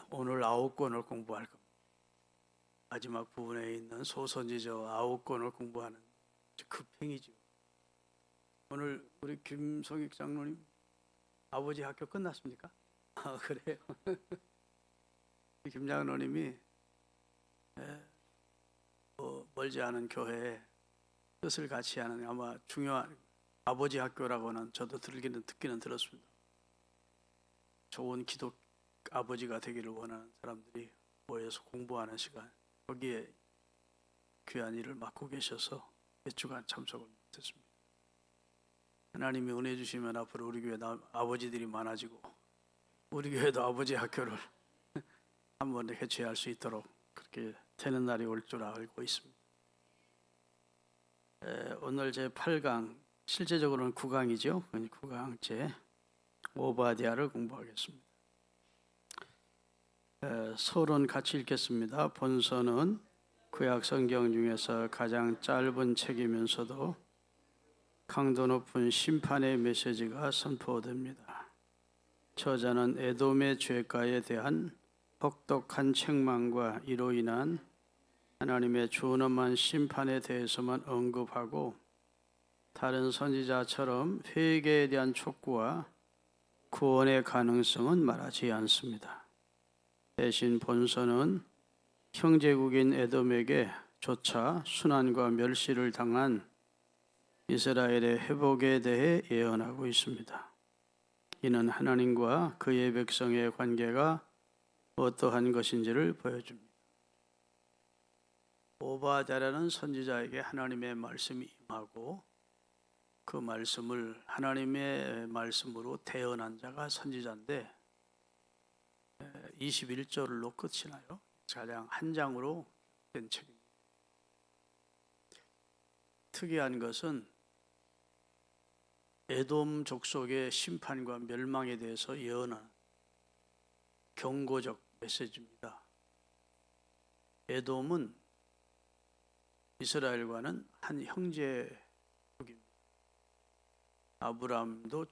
오늘 9권을 공부할 겁니다. 마지막 부분에 있는 소선지자 9권을 공부하는 급행이죠. 오늘 우리 김성익 장로님 아버지 학교 끝났습니까? 그래요. 김 장로님이 멀지 않은 교회에 뜻을 같이 하는 아마 중요한 아버지 학교라고는 저도 듣기는 들었습니다. 좋은 기독 아버지가 되기를 원하는 사람들이 모여서 공부하는 시간, 거기에 귀한 일을 맡고 계셔서 몇 주간 참석을 못했습니다. 하나님이 은혜 주시면 앞으로 우리 교회 아버지들이 많아지고 우리 교회도 아버지 학교를 한번 개최할 수 있도록 그렇게 되는 날이 올 줄 알고 있습니다. 오늘 제 8강, 실제적으로는 9강이죠. 9강 제 오바댜를 공부하겠습니다. 서론 같이 읽겠습니다. 본서는 구약 성경 중에서 가장 짧은 책이면서도 강도 높은 심판의 메시지가 선포됩니다. 저자는 에돔의 죄가에 대한 혹독한 책망과 이로 인한 하나님의 준엄한 심판에 대해서만 언급하고 다른 선지자처럼 회개에 대한 촉구와 구원의 가능성은 말하지 않습니다. 대신 본서는 형제국인 에돔에게 조차 순환과 멸시를 당한 이스라엘의 회복에 대해 예언하고 있습니다. 이는 하나님과 그의 백성의 관계가 어떠한 것인지를 보여줍니다. 오바댜라는 선지자에게 하나님의 말씀이 임하고 그 말씀을 하나님의 말씀으로 대언한 자가 선지자인데 21절로 끝이 나요. 가장 한 장으로 된 책입니다. 특이한 것은 에돔 족속의 심판과 멸망에 대해서 예언한 경고적 메시지입니다. 에돔은 이스라엘과는 한 형제국입니다. 아브라함을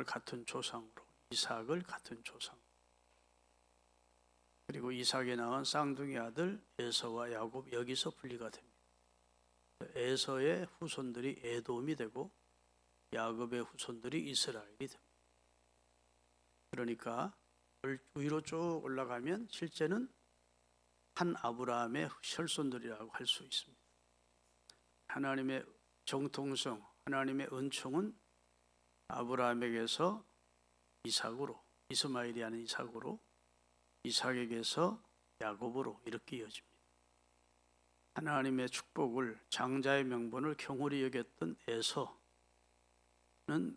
같은 조상으로, 이삭을 같은 조상. 그리고 이삭에 낳은 쌍둥이 아들 에서와 야곱, 여기서 분리가 됩니다. 에서의 후손들이 에돔이 되고 야곱의 후손들이 이스라엘이 됩니다. 그러니까 위로 쭉 올라가면 실제는 한 아브라함의 혈손들이라고 할 수 있습니다. 하나님의 정통성, 하나님의 은총은 아브라함에게서 이삭으로, 이스마엘이 아닌 이삭으로, 이삭에게서 야곱으로 이렇게 이어집니다. 하나님의 축복을, 장자의 명분을 경홀히 여겼던 에서는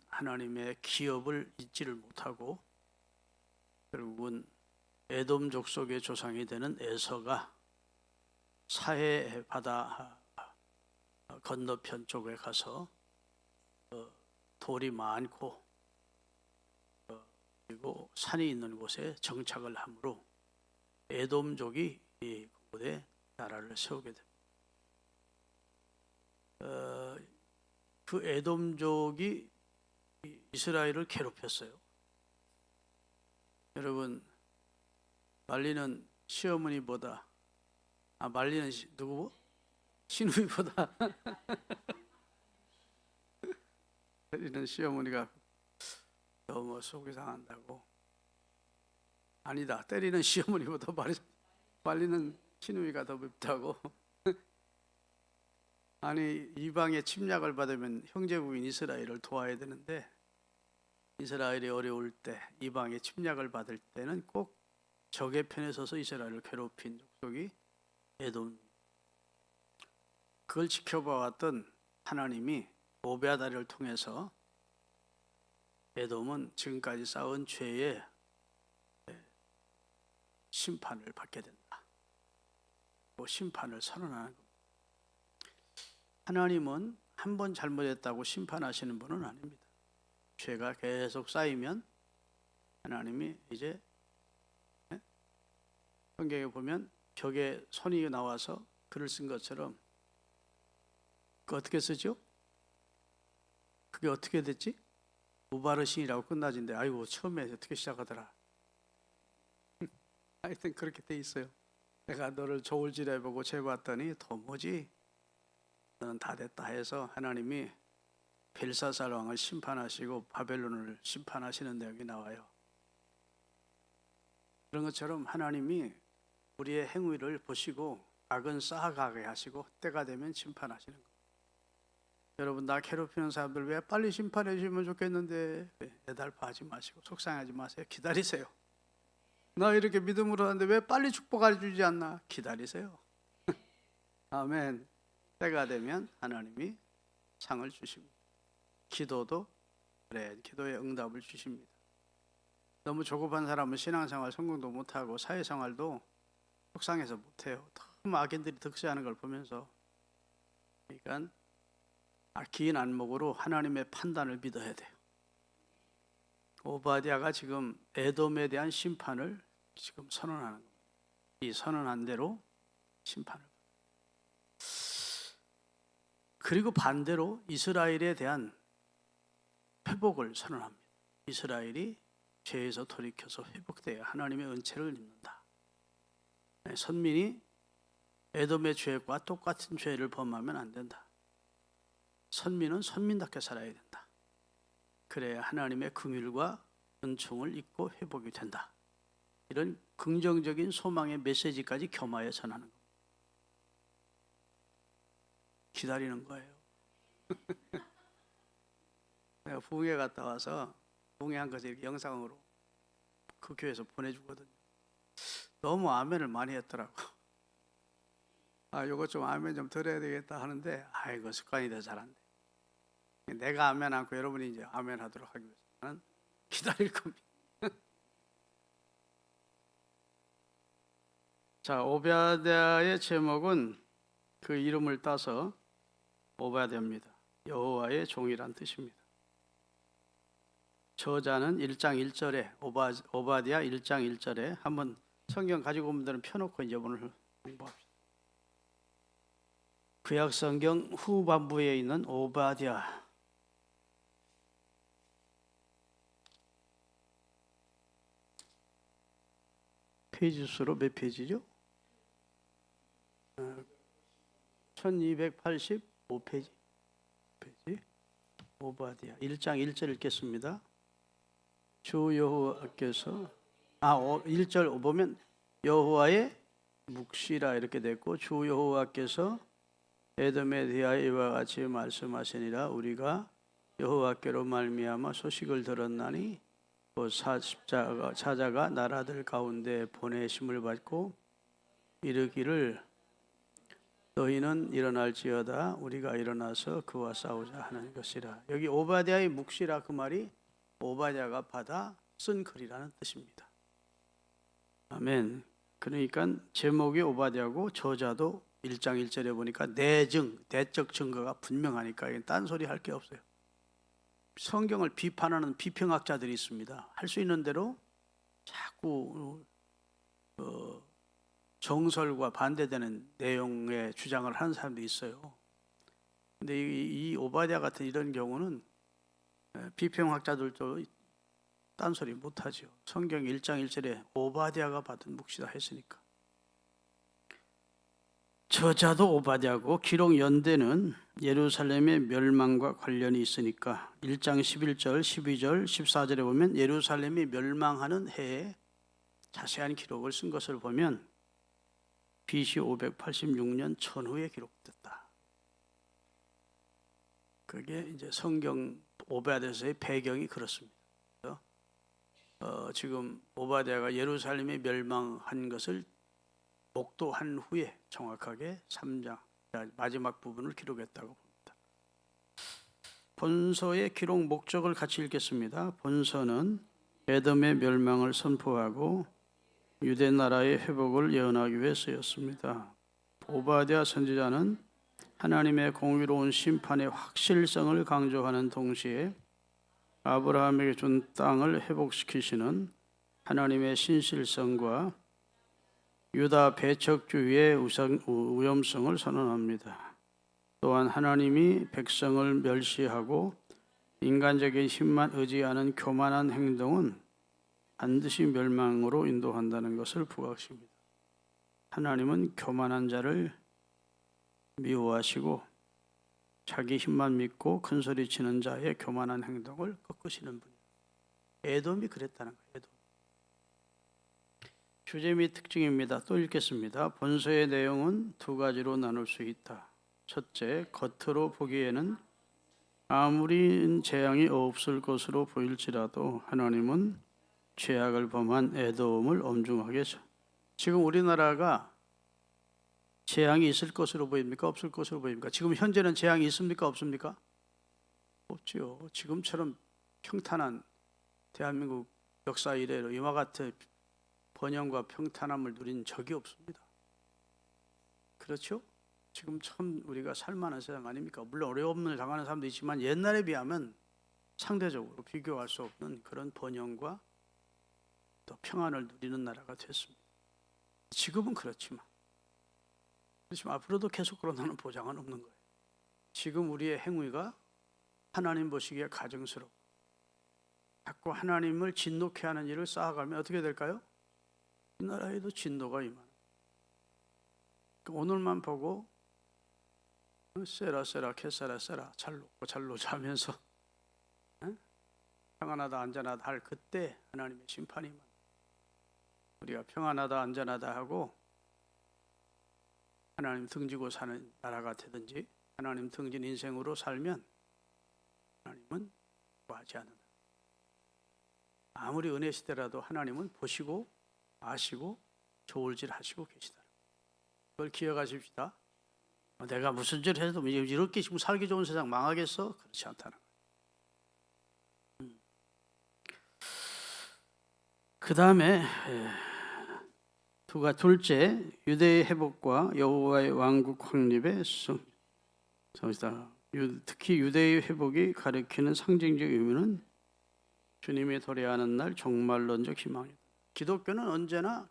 하나님의 기업을 잊지를 못하고 결국은 에돔 족속의 조상이 되는 에서가 사해 바다 건너편 쪽에 가서 돌이 많고 그리고 산이 있는 곳에 정착을 함으로 에돔족이 그곳에 나라를 세우게 됩니다. 그 에돔족이 이스라엘을 괴롭혔어요. 여러분, 말리는 시어머니보다 말리는 누구? 시누이보다 때리는 시어머니가 너무 속이 상한다고. 아니다, 때리는 시어머니보다 말리는 시누이가 더 밉다고. 아니, 이방의 침략을 받으면 형제국인 이스라엘을 도와야 되는데 이스라엘이 어려울 때, 이방의 침략을 받을 때는 꼭 적의 편에 서서 이스라엘을 괴롭힌 족속이 에돔. 그걸 지켜봐왔던 하나님이 오베아다를 통해서 에돔은 지금까지 쌓은 죄의 심판을 받게 된다. 그 심판을 선언하는 겁니다. 하나님은 한 번 잘못했다고 심판하시는 분은 아닙니다. 죄가 계속 쌓이면 하나님이 이제 성경에 보면 벽에 손이 나와서 글을 쓴 것처럼 그 어떻게 쓰죠? 그게 어떻게 됐지? 무바르신이라고 끝나진데 아이고 처음에 어떻게 시작하더라. 하여튼 그렇게 돼 있어요. 내가 너를 저울질해 보고 재봤더니 도무지 너는 다 됐다 해서 하나님이 벨사살 왕을 심판하시고 바벨론을 심판하시는 내용이 나와요. 그런 것처럼 하나님이 우리의 행위를 보시고 악은 쌓아가게 하시고 때가 되면 심판하시는 거예요. 여러분, 나 괴롭히는 사람들 왜 빨리 심판해 주시면 좋겠는데 애달파하지 마시고 속상하지 마세요. 기다리세요. 나 이렇게 믿음으로 하는데 왜 빨리 축복해 주지 않나? 기다리세요. 아멘. 때가 되면 하나님이 상을 주십니다. 기도도 그래, 기도의 응답을 주십니다. 너무 조급한 사람은 신앙생활 성공도 못하고 사회생활도 속상해서 못해요. 너무 악인들이 득세하는 걸 보면서. 그러니까 긴 안목으로 하나님의 판단을 믿어야 돼요. 오바댜가 지금 에돔에 대한 심판을 지금 선언하는 겁니다. 이 선언한 대로 심판을. 그리고 반대로 이스라엘에 대한 회복을 선언합니다. 이스라엘이 죄에서 돌이켜서 회복되어 하나님의 은혜를 입는다. 선민이 에돔의 죄과 똑같은 죄를 범하면 안 된다. 선민은 선민답게 살아야 된다. 그래야 하나님의 긍휼과 은총을 입고 회복이 된다. 이런 긍정적인 소망의 메시지까지 겸하여 전하는 겁니다. 기다리는 거예요. 내가 부흥회 갔다 와서 부흥회한 것을 이렇게 영상으로 그 교회에서 보내주거든요. 너무 아멘을 많이 했더라고. 요거 좀 아멘 좀 드려야 되겠다 하는데 이거 습관이 돼서 잘 안 돼. 내가 아멘 않고 여러분이 이제 아멘 하도록 하기 위해서는 기다릴 겁니다. 자, 오바댜의 제목은 그 이름을 따서 오바댜입니다. 여호와의 종이란 뜻입니다. 저자는 1장 1절에 오바댜 1장 1절에 한번 성경 가지고 온 분들은 펴놓고 이제 오늘 공부합시다. 구약 성경 후반부에 있는 오바댜. 페이지 수로 몇 페이지죠? 1285페이지. 오바댜 1장 1절 읽겠습니다. 주 여호와께서 1절 보면 여호와의 묵시라 이렇게 됐고, 주 여호와께서 에돔에 대하여 이와 같이 말씀하시니라. 우리가 여호와께로 말미암아 소식을 들었나니 그 사자가 나라들 가운데 보내심을 받고 이르기를 너희는 일어날지어다 우리가 일어나서 그와 싸우자 하는 것이라. 여기 오바댜의 묵시라 그 말이 오바댜가 받아 쓴 글이라는 뜻입니다. 아멘. 그러니까 제목이 오바댜고 저자도 1장 1절에 보니까 내적 증거가 분명하니까 딴소리 할 게 없어요. 성경을 비판하는 비평학자들이 있습니다. 할 수 있는 대로 자꾸 정설과 반대되는 내용의 주장을 하는 사람도 있어요. 근데 이 오바댜 같은 이런 경우는 비평학자들도 딴소리 못하죠. 성경 1장 1절에 오바댜가 받은 묵시다 했으니까. 저자도 오바댜고 기록 연대는 예루살렘의 멸망과 관련이 있으니까 1장 11절, 12절, 14절에 보면 예루살렘이 멸망하는 해에 자세한 기록을 쓴 것을 보면 BC 586년 전후에 기록됐다. 그게 이제 성경 오바댜서의 배경이 그렇습니다. 지금 오바댜가 예루살렘이 멸망한 것을 목도한 후에 정확하게 3장 마지막 부분을 기록했다고 봅니다. 본서의 기록 목적을 같이 읽겠습니다. 본서는 에돔의 멸망을 선포하고 유대 나라의 회복을 예언하기 위해 쓰였습니다. 오바댜 선지자는 하나님의 공의로운 심판의 확실성을 강조하는 동시에 아브라함에게 준 땅을 회복시키시는 하나님의 신실성과 유다 배척주의의 위험성을 선언합니다. 또한 하나님이 백성을 멸시하고 인간적인 힘만 의지하는 교만한 행동은 반드시 멸망으로 인도한다는 것을 부각시킵니다. 하나님은 교만한 자를 미워하시고 자기 힘만 믿고 큰소리 치는 자의 교만한 행동을 꺾으시는 분이에요. 에돔이 그랬다는 거예요. 에돔. 주제 및 특징입니다. 또 읽겠습니다. 본서의 내용은 두 가지로 나눌 수 있다. 첫째, 겉으로 보기에는 아무리 재앙이 없을 것으로 보일지라도 하나님은 죄악을 범한 에돔을 엄중하게 지금 우리나라가 재앙이 있을 것으로 보입니까? 없을 것으로 보입니까? 지금 현재는 재앙이 있습니까? 없습니까? 없지요. 지금처럼 평탄한 대한민국 역사 이래로 이와 같은 번영과 평탄함을 누린 적이 없습니다. 그렇죠? 지금 참 우리가 살만한 세상 아닙니까? 물론 어려움을 당하는 사람도 있지만 옛날에 비하면 상대적으로 비교할 수 없는 그런 번영과 또 평안을 누리는 나라가 됐습니다. 지금은 그렇지만 앞으로도 계속 그런다는 보장은 없는 거예요. 지금 우리의 행위가 하나님 보시기에 가증스럽고 자꾸 하나님을 진노케 하는 일을 쌓아가면 어떻게 될까요? 이 나라에도 진노가 임하는. 오늘만 보고 세라 세라 캐세라 세라 잘 놓고 잘 놓자 하면서 평안하다 안전하다 할 그때 하나님의 심판이 임하는. 우리가 평안하다 안전하다 하고 하나님 등지고 사는 나라가 되든지 하나님 등진 인생으로 살면 하나님은 구하지 않는다. 아무리 은혜 시대라도 하나님은 보시고 아시고 좋을 질 하시고 계시다. 그걸 기억하십시다. 내가 무슨 짓을 해도 이렇게 지금 살기 좋은 세상 망하겠어? 그렇지 않다는 거예요. 그 다음에 둘째, 유대의 회복과 여호와의 왕국 확립의 특히 유대의 회복이 가리키는 상징적 의미는 주님이 도래하는 날 종말론적 희망이다. 기독교는 언제나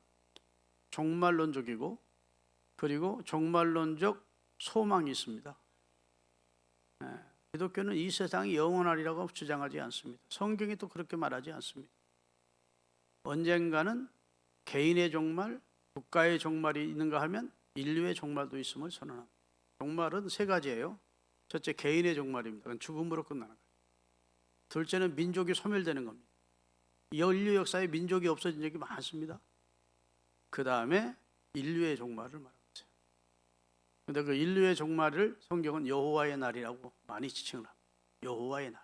종말론적이고 그리고 종말론적 소망이 있습니다. 기독교는 이 세상이 영원하리라고 주장하지 않습니다. 성경이 또 그렇게 말하지 않습니다. 언젠가는 개인의 종말, 국가의 종말이 있는가 하면 인류의 종말도 있음을 선언합니다. 종말은 세 가지예요. 첫째, 개인의 종말입니다. 그건 죽음으로 끝나는 거예요. 둘째는 민족이 소멸되는 겁니다. 인류 역사에 민족이 없어진 적이 많습니다. 그 다음에 인류의 종말을 말합니다. 그런데 그 인류의 종말을 성경은 여호와의 날이라고 많이 지칭을 합니다. 여호와의 날.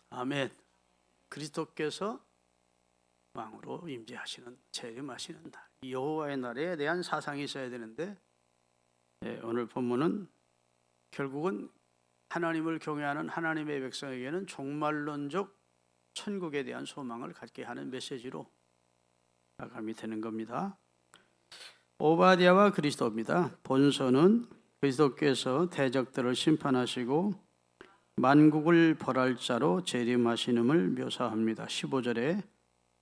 아멘. 그리스도께서 왕으로 임재하시는, 재림하시는 날. 이 여호와의 날에 대한 사상이 있어야 되는데 오늘 본문은 결국은 하나님을 경외하는 하나님의 백성에게는 종말론적 천국에 대한 소망을 갖게 하는 메시지로 나감이 되는 겁니다. 오바댜와 그리스도입니다. 본서는 그리스도께서 대적들을 심판하시고 만국을 벌할 자로 재림하시는을 묘사합니다. 15절에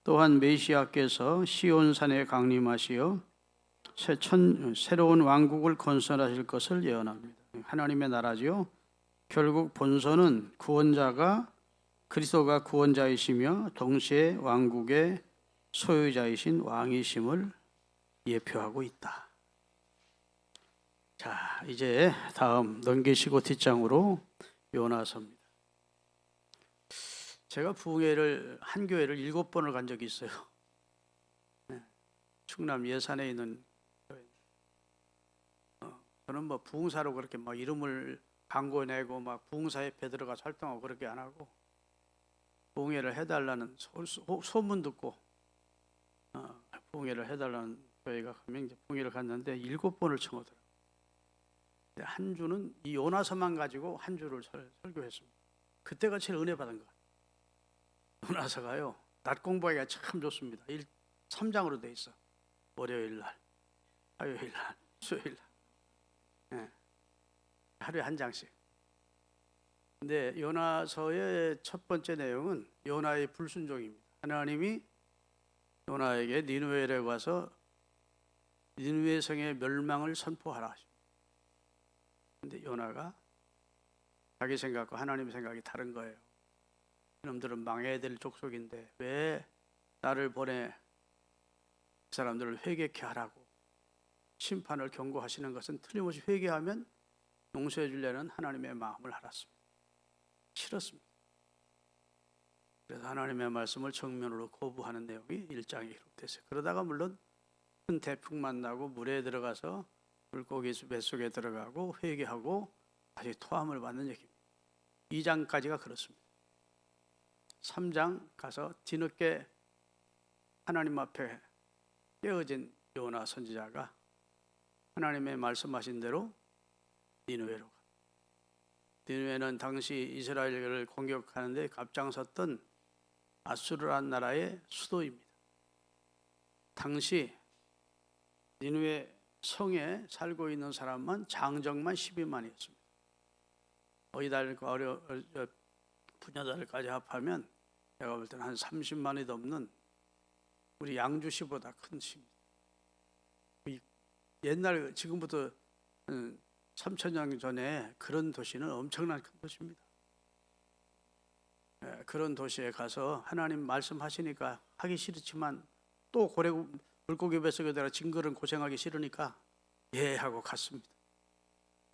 또한 메시아께서 시온산에 강림하시어 새로운 왕국을 건설하실 것을 예언합니다. 하나님의 나라지요. 결국 본서는 구원자가 그리스도가 구원자이시며 동시에 왕국의 소유자이신 왕이심을 예표하고 있다. 자, 이제 다음 넘기시고 뒷장으로 요나서입니다. 제가 부흥회를 한 교회를 7번을 간 적이 있어요. 충남 예산에 있는 교회. 저는 뭐 부흥사로 그렇게 막 이름을 광고 내고 막 부흥사협회 들어가서 활동하고 그렇게 안 하고 부흥회를 해달라는 소문 듣고 부흥회를 해달라는 교회가 가면 이제 부흥회를 갔는데 7번을 청하더라고요. 한 주는 이 요나서만 가지고 한 주를 설교했습니다. 그때가 제일 은혜 받은 것 같아요. 요나서가요, 낮 공부하기가 참 좋습니다. 3장으로 돼 있어. 월요일 날, 화요일 날, 수요일 날. 하루에 한 장씩. 근데 요나서의 첫 번째 내용은 요나의 불순종입니다. 하나님이 요나에게 니느웨에 와서 니느웨 성의 멸망을 선포하라 하십니다. 근데 요나가 자기 생각과 하나님의 생각이 다른 거예요. 이놈들은 망해야 될 족속인데 왜 나를 보내 그 사람들을 회개케 하라고 심판을 경고하시는 것은 틀림없이 회개하면 용서해 주려는 하나님의 마음을 알았습니다. 싫었습니다. 그래서 하나님의 말씀을 정면으로 거부하는 내용이 1장에 기록됐어요. 그러다가 물론 큰 태풍 만나고 물에 들어가서 물고기 뱃속에 들어가고 회개하고 다시 토함을 받는 얘기입니다. 2장까지가 그렇습니다. 3장 가서 뒤늦게 하나님 앞에 깨어진 요나 선지자가 하나님의 말씀하신 대로 니느웨로 가. 니느웨는 당시 이스라엘을 공격하는데 앞장섰던 아수르란 나라의 수도입니다. 당시 니느웨 성에 살고 있는 사람만 장정만 12만이었습니다. 어이달과 부녀달까지 합하면 제가 볼 때는 한 30만이 넘는 우리 양주시보다 큰 시입니다. 옛날 지금부터 3,000년 전에 그런 도시는 엄청난 큰 도시입니다. 그런 도시에 가서 하나님 말씀하시니까 하기 싫지만 또 고래 물고기 뱃속에 들어 징그런 고생하기 싫으니까 예 하고 갔습니다.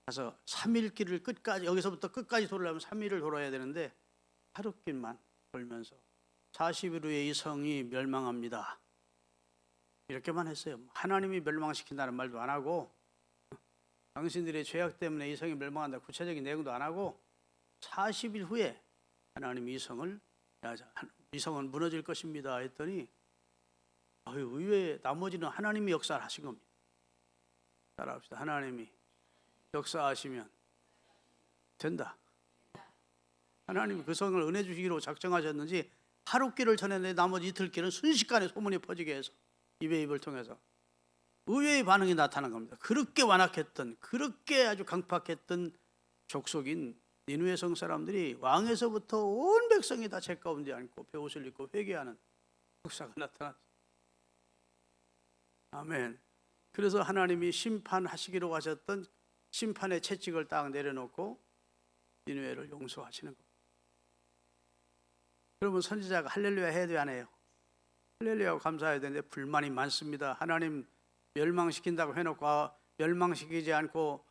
가서 3일 길을 끝까지 여기서부터 끝까지 돌려면 3일을 돌아야 되는데 하룻길만 돌면서 40일 후에 이 성이 멸망합니다. 이렇게만 했어요. 하나님이 멸망시킨다는 말도 안 하고 당신들의 죄악 때문에 이 성이 멸망한다 구체적인 내용도 안 하고 40일 후에 하나님이 이 성은 무너질 것입니다 했더니 의외에 나머지는 하나님이 역사를 하신 겁니다. 따라합시다. 하나님이 역사하시면 된다. 하나님이 그 성을 은혜 주시기로 작정하셨는지 하룻길을 전했는데 나머지 이틀길은 순식간에 소문이 퍼지게 해서 입에 입을 통해서 의외의 반응이 나타난 겁니다. 그렇게 완악했던 그렇게 아주 강팍했던 족속인 니느웨 성 사람들이 왕에서부터 온 백성이 다 죄 가운데 앉고 베옷을 입고 회개하는 역사가 나타났습니다. 아멘. 그래서 하나님이 심판하시기로 하셨던 심판의 채찍을 딱 내려놓고 니느웨를 용서하시는 겁니다. 그러면 선지자가 할렐루야 해야 돼 안 해요? 할렐루야하고 감사해야 되는데 불만이 많습니다. 하나님 멸망시킨다고 해놓고 멸망시키지 않고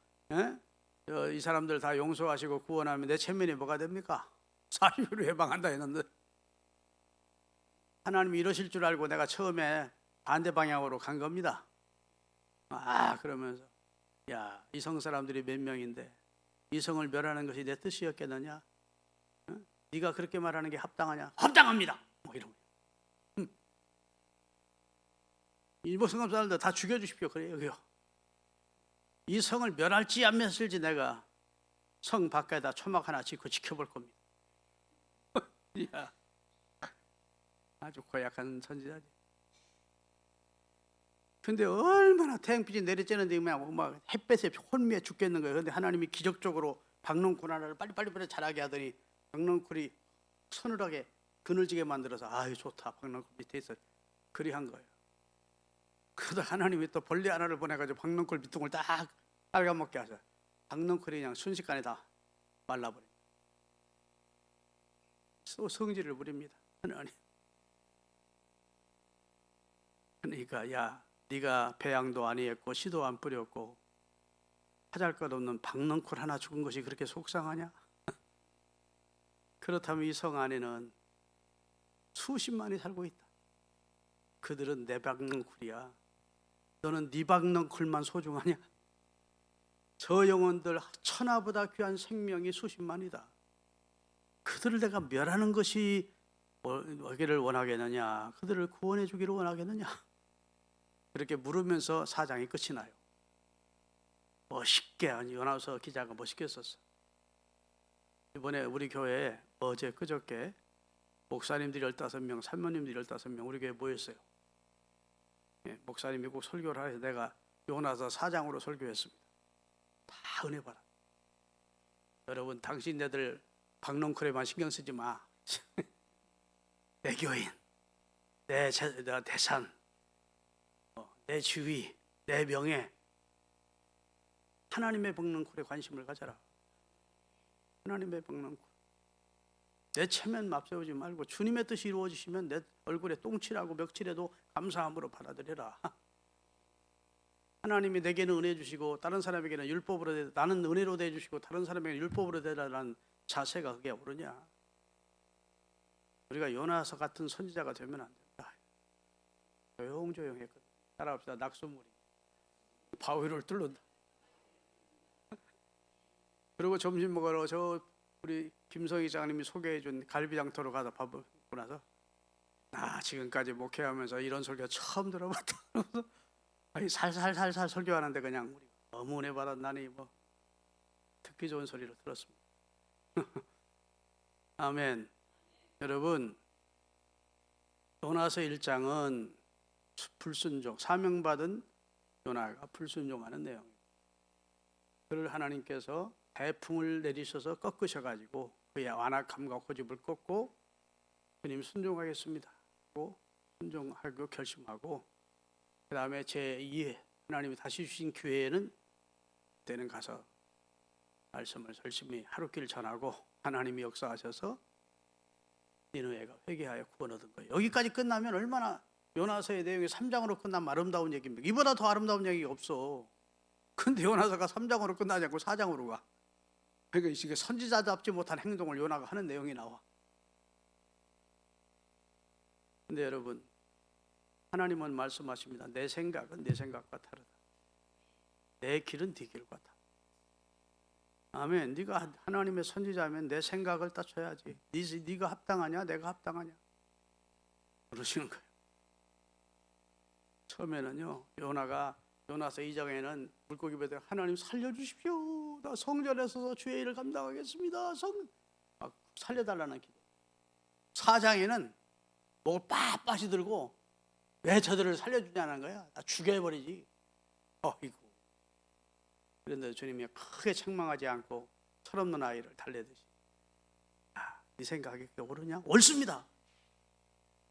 이 사람들 다 용서하시고 구원하면 내 체면이 뭐가 됩니까? 40일을 해방한다 했는데 하나님이 이러실 줄 알고 내가 처음에 반대 방향으로 간 겁니다. 그러면서 이 성 사람들이 몇 명인데 이 성을 멸하는 것이 내 뜻이었겠느냐? 네가 그렇게 말하는 게 합당하냐? 합당합니다. 이러고 일본 성감 사람들 다 죽여주십시오. 그래요. 이 성을 멸할지 안 멸할지 내가 성 밖에다 초막 하나 짓고 지켜볼 겁니다. 아주 고약한 선지자지. 근데 얼마나 태양빛이 내리쬐는데 막 햇볕에 혼미해 죽겠는 거예요. 근데 하나님이 기적적으로 박농쿨 하나를 빨리 자라게 하더니 박농쿨이 서늘하게 그늘지게 만들어서 좋다. 박농쿨 밑에 있어. 그리 한 거예요. 그러다 하나님이 또 벌레 하나를 보내가지고 박농쿨 밑둥을 딱 빨아먹게 하셔. 박농쿨이 그냥 순식간에 다 말라버립니다. 성질을 부립니다. 하나님. 그러니까 네가 배양도 안 했고 씨도 안 뿌렸고 하잘것없는 박넝쿨 하나 죽은 것이 그렇게 속상하냐? 그렇다면 이 성 안에는 수십만이 살고 있다. 그들은 내 박넝쿨이야. 너는 네 박넝쿨만 소중하냐? 저 영혼들 천하보다 귀한 생명이 수십만이다. 그들을 내가 멸하는 것이 뭐기를 원하겠느냐? 그들을 구원해 주기를 원하겠느냐? 그렇게 물으면서 4장이 끝이 나요. 멋있게 요나서 기자가 멋있게 썼어. 이번에 우리 교회에 어제 그저께 목사님들이 15명, 산모님들이 15명 우리 교회에 모였어요. 목사님 미국 설교를 해서 내가 요나서 4장으로 설교했습니다. 다 은혜 받아. 여러분 당신네들 박농쿨에만 신경 쓰지 마. 내 교인, 내 대산, 내 지위, 내 명예, 하나님의 박농쿨에 관심을 가져라. 하나님의 박농쿨. 내 체면 앞세우지 말고 주님의 뜻이 이루어지시면 내 얼굴에 똥칠하고 멱칠해도 감사함으로 받아들여라. 하나님이 내게는 은혜 주시고 다른 사람에게는 율법으로 나는 은혜로 대해주시고 다른 사람에게는 율법으로 대라는 자세가 그게 옳으냐? 우리가 요나서 같은 선지자가 되면 안 된다. 조용조용했거든. 따라합시다. 낙수물이 바위를 뚫는다. 그리고 점심 먹으러 저 우리 김성희 장님이 소개해준 갈비장터로 가서 밥 먹고 나서 지금까지 목회하면서 이런 설교 처음 들어봤다. 아니 살살살살 설교하는데 그냥 우리 너무 은혜 받았나니 뭐 듣기 좋은 소리로 들었습니다. 아멘. 여러분, 요나서 1장은 불순종, 사명받은 요나가 불순종하는 내용입니다. 그를 하나님께서 태풍을 내리셔서 꺾으셔가지고 그의 완악함과 고집을 꺾고 주님 순종하겠습니다 하고 순종하고 결심하고 그 다음에 제2회 하나님이 다시 주신 기회에는 그때는 가서 말씀을 열심히 하루길 전하고 하나님이 역사하셔서 니느웨가 회개하여 구원 얻은 거예요. 여기까지 끝나면 얼마나 요나서의 내용이 3장으로 끝나면 아름다운 얘기입니다. 이보다 더 아름다운 얘기가 없어. 근데 요나서가 3장으로 끝나지 않고 4장으로 가. 그러니까 이게 선지자답지 못한 행동을 요나가 하는 내용이 나와. 근데 여러분, 하나님은 말씀하십니다. 내 생각은 내 생각과 다르다. 내 길은 네 길과 다르다. 아멘. 네가 하나님의 선지자면 내 생각을 따져야지. 네가 합당하냐 내가 합당하냐 그러시는 거예요. 처음에는요, 요나서 2장에는 물고기 배에 하나님 살려주십시오. 나 성전에 서서 주의 일을 감당하겠습니다. 살려달라는 기도. 4장에는 목을 빳빳이 들고 왜 저들을 살려주냐는 거야. 나 죽여버리지. 이거. 그런데 주님이 크게 책망하지 않고 철없는 아이를 달래듯이 네 생각이 그게 옳으냐? 옳습니다.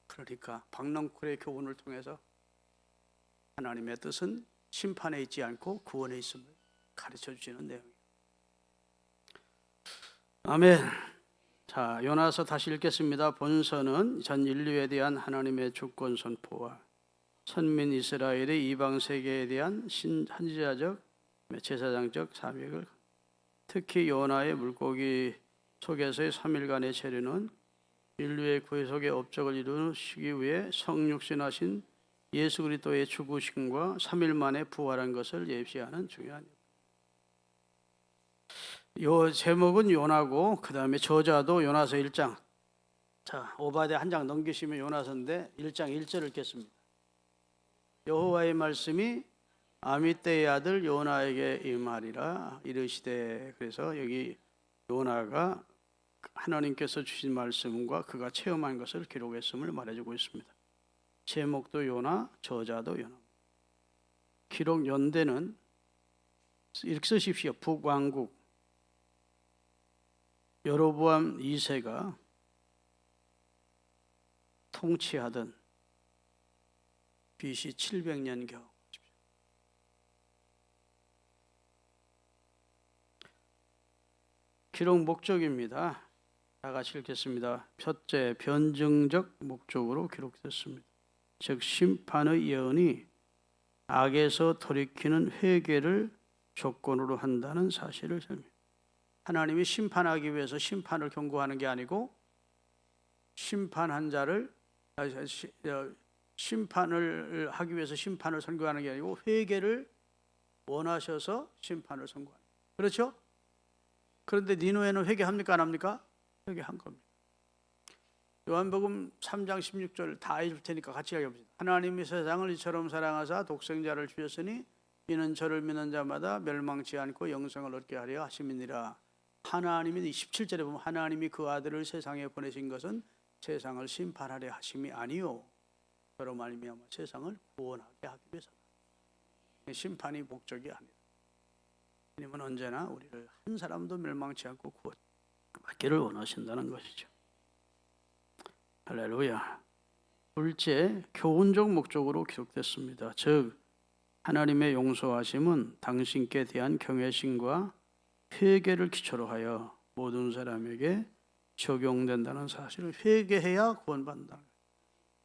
그러니까 박넝쿨의 교훈을 통해서 하나님의 뜻은 심판에 있지 않고 구원에 있음을 가르쳐 주시는 내용이에요. 아멘. 자, 요나서 다시 읽겠습니다. 본서는 전 인류에 대한 하나님의 주권 선포와 선민 이스라엘의 이방 세계에 대한 선지자적 제사장적 사명을, 특히 요나의 물고기 속에서의 3일간의 체류는 인류의 구속의 업적을 이루시기 위해 성육신하신 예수 그리스도의 죽으심과 3일 만에 부활한 것을 예시하는 중요한 요 제목은 요나고 그 다음에 저자도 요나서 1장. 자, 오바댜 한 장 넘기시면 요나서인데 1장 1절을 읽겠습니다. 여호와의 말씀이 아미떼의 아들 요나에게 임하리라 이르시되. 그래서 여기 요나가 하나님께서 주신 말씀과 그가 체험한 것을 기록했음을 말해주고 있습니다. 제목도 요나, 저자도 요나. 기록 연대는 이렇게 쓰십시오. 북왕국 여로보암 2세가 통치하던 BC 700년경. 기록 목적입니다. 다 같이 읽겠습니다. 첫째, 변증적 목적으로 기록됐습니다. 즉 심판의 예언이 악에서 돌이키는 회개를 조건으로 한다는 사실을 설명합니다. 하나님이 심판하기 위해서 심판을 경고하는 게 아니고 심판한 자를 심판을 하기 위해서 심판을 선고하는 게 아니고 회개를 원하셔서 심판을 선고합니다. 그렇죠? 그런데 니느웨는 회개합니까 안 합니까? 회개한 겁니다. 요한복음 3장 16절 다 읽을 테니까 같이 읽어봅시다. 하나님이 세상을 이처럼 사랑하사 독생자를 주셨으니 이는 저를 믿는 자마다 멸망치 않고 영생을 얻게 하려 하심이니라. 하나님이 17절에 보면 하나님이 그 아들을 세상에 보내신 것은 세상을 심판하려 하심이 아니요 저로 말미암아 세상을 구원하게 하기 위해서다. 심판이 목적이 아니다. 주님은 언제나 우리를 한 사람도 멸망치 않고 구원받기를 원하신다는 것이죠. 할렐루야. 둘째, 교훈적 목적으로 기록됐습니다. 즉 하나님의 용서하심은 당신께 대한 경외심과 회개를 기초로 하여 모든 사람에게 적용된다는 사실을 회개해야 구원받는다.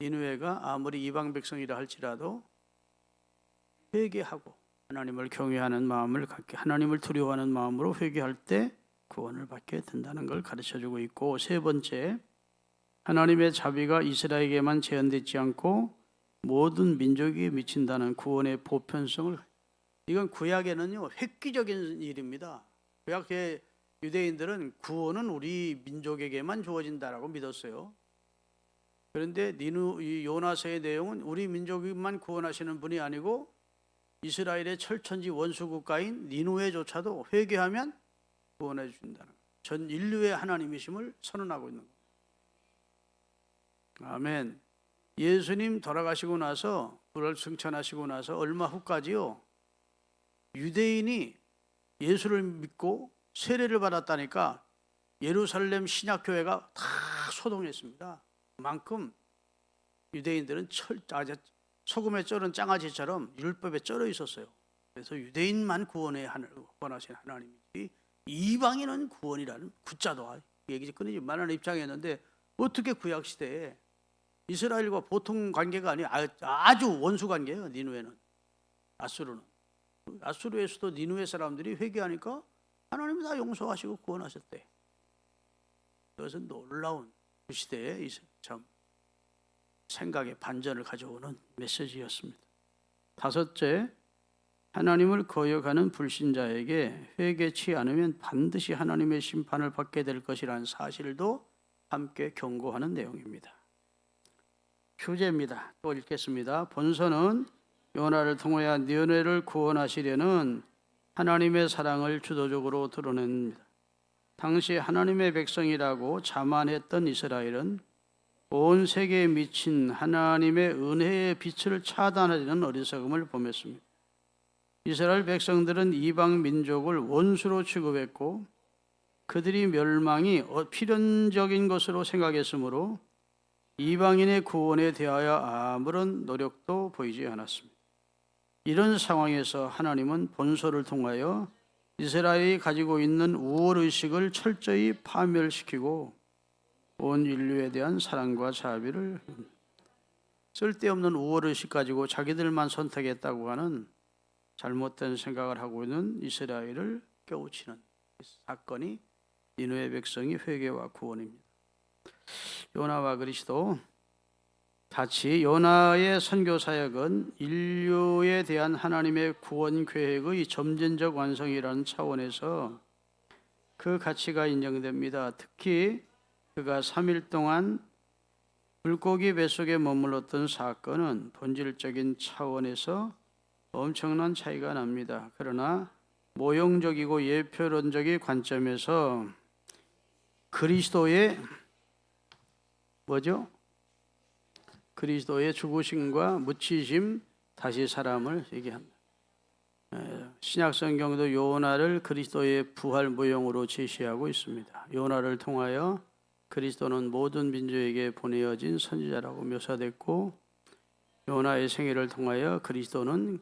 니느웨가 아무리 이방 백성이라 할지라도 회개하고 하나님을 경외하는 마음을 갖게, 하나님을 두려워하는 마음으로 회개할 때 구원을 받게 된다는 걸 가르쳐주고 있고, 세 번째, 하나님의 자비가 이스라엘에게만 제한되지 않고 모든 민족에게 미친다는 구원의 보편성을, 이건 구약에는요 획기적인 일입니다. 구약의 유대인들은 구원은 우리 민족에게만 주어진다라고 믿었어요. 그런데 이 요나서의 내용은 우리 민족만 구원하시는 분이 아니고 이스라엘의 철천지 원수 국가인 니누웨조차도 회개하면 구원해 주신다는, 전 인류의 하나님이심을 선언하고 있는 겁니다. 아멘. 예수님 돌아가시고 나서, 불을 승천하시고 나서 얼마 후까지요, 유대인이 예수를 믿고 세례를 받았다니까 예루살렘 신약교회가 다 소동했습니다. 그만큼 유대인들은 소금에 쩔은 장아찌처럼 율법에 쩔어 있었어요. 그래서 유대인만 구원하신 하나님이지 이방인은 구원이라는 구자도 얘기 끊이지 말라는 입장이었는데, 어떻게 구약 시대에 이스라엘과 보통 관계가 아니에요. 아주 원수 관계예요. 니누에는, 아수르는. 아수르에서도 니누에 사람들이 회개하니까 하나님이 다 용서하시고 구원하셨대. 이것은 놀라운 그 시대에 참 생각의 반전을 가져오는 메시지였습니다. 다섯째, 하나님을 거역하는 불신자에게 회개치 않으면 반드시 하나님의 심판을 받게 될 것이라는 사실도 함께 경고하는 내용입니다. 휴제입니다. 또 읽겠습니다. 본서는 요나를 통하여 니느웨를 구원하시려는 하나님의 사랑을 주도적으로 드러냅니다. 당시 하나님의 백성이라고 자만했던 이스라엘은 온 세계에 미친 하나님의 은혜의 빛을 차단하려는 어리석음을 범했습니다. 이스라엘 백성들은 이방 민족을 원수로 취급했고 그들이 멸망이 필연적인 것으로 생각했으므로 이방인의 구원에 대하여 아무런 노력도 보이지 않았습니다. 이런 상황에서 하나님은 본서를 통하여 이스라엘이 가지고 있는 우월의식을 철저히 파멸시키고 온 인류에 대한 사랑과 자비를, 쓸데없는 우월의식 가지고 자기들만 선택했다고 하는 잘못된 생각을 하고 있는 이스라엘을 깨우치는 사건이 니느웨 백성의 회개와 구원입니다. 요나와 그리스도, 같이 요나의 선교 사역은 인류에 대한 하나님의 구원 계획의 점진적 완성이라는 차원에서 그 가치가 인정됩니다. 특히 그가 3일 동안 물고기 뱃속에 머물렀던 사건은 본질적인 차원에서 엄청난 차이가 납니다. 그러나 모형적이고 예표론적인 관점에서 그리스도의 그리스도의 죽으심과 묻히심, 다시 사람을 얘기합니다. 신약 성경도 요나를 그리스도의 부활 모형으로 제시하고 있습니다. 요나를 통하여 그리스도는 모든 민족에게 보내어진 선지자라고 묘사됐고, 요나의 생애를 통하여 그리스도는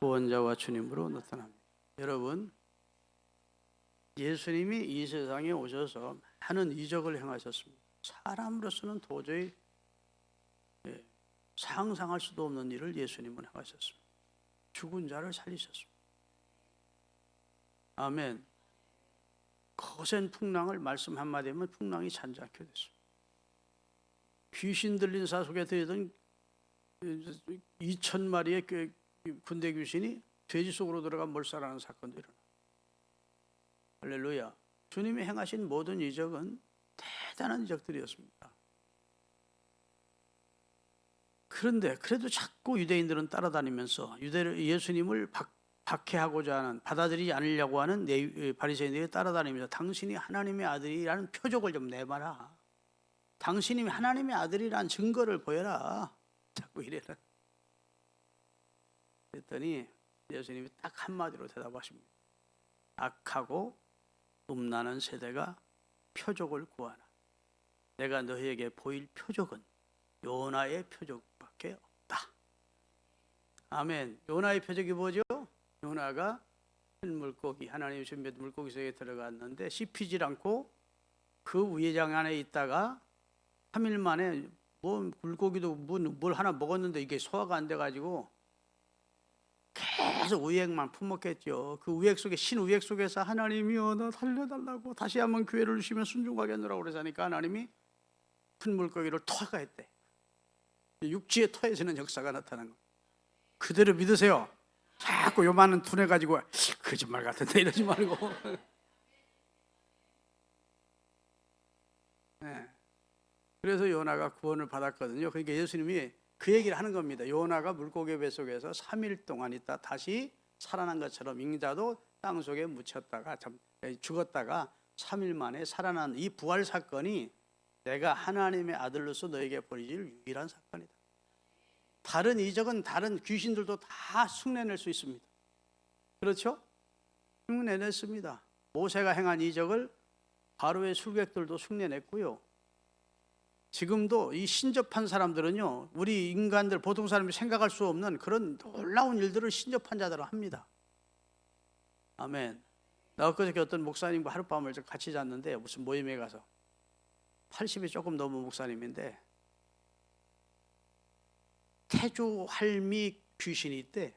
구원자와 주님으로 나타납니다. 여러분, 예수님이 이 세상에 오셔서 많은 이적을 행하셨습니다. 사람으로서는 도저히 상상할 수도 없는 일을 예수님은 행하셨습니다. 죽은 자를 살리셨습니다. 아멘. 거센 풍랑을 말씀 한마디 하면 풍랑이 잔잔케 됐습니다. 귀신 들린 사 속에 들이던 2,000마리의 군대 귀신이 돼지 속으로 들어가 몰살하는 사건도 일어나. 할렐루야. 주님이 행하신 모든 이적은 대단한 이적들이었습니다. 그런데 그래도 자꾸 유대인들은 따라다니면서 예수님을 박해하고자 하는, 받아들이지 않으려고 하는 바리새인들이 따라다니면서 당신이 하나님의 아들이라는 표적을 좀 내봐라. 당신이 하나님의 아들이라는 증거를 보여라. 자꾸 이래라. 그랬더니 예수님이 딱 한마디로 대답하십니다. 악하고 음란한 세대가 표적을 구하나. 내가 너희에게 보일 표적은 요나의 표적밖에 없다. 아멘. 요나의 표적이 뭐죠? 요나가 큰 물고기, 하나님이 준비한 물고기 속에 들어갔는데 씹히질 않고 그 우회장 안에 있다가 3일 만에 뭐 물고기도 뭘 하나 먹었는데 이게 소화가 안 돼가지고 계속 의액만 품먹겠죠. 그 의액 속에 신의액 속에서 하나님이여 나 살려달라고 다시 한번 기회를 주시면 순종하겠노라고 그러자니까 하나님이 큰 물고기를 토하했대. 육지의 토해지는 역사가 나타난 거. 그대로 믿으세요. 자꾸 요만한 둔해 가지고 거짓말 같은데 이러지 말고. 네. 그래서 요나가 구원을 받았거든요. 그러니까 예수님이 그 얘기를 하는 겁니다. 요나가 물고기 뱃속에서 3일 동안 있다 다시 살아난 것처럼 인자도 땅속에 묻혔다가 죽었다가 3일 만에 살아난 이 부활 사건이 내가 하나님의 아들로서 너에게 보여줄 유일한 사건이다. 다른 이적은 다른 귀신들도 다 흉내낼 수 있습니다. 그렇죠? 흉내냈습니다. 모세가 행한 이적을 바로의 술객들도 흉내냈고요. 지금도 이 신접한 사람들은요, 우리 인간들 보통 사람이 생각할 수 없는 그런 놀라운 일들을 신접한 자들은 합니다. 아멘. 나 엊그저께 어떤 목사님과 하룻밤을 같이 잤는데 무슨 모임에 가서 80이 조금 넘은 목사님인데 태주 할미 귀신이 있대.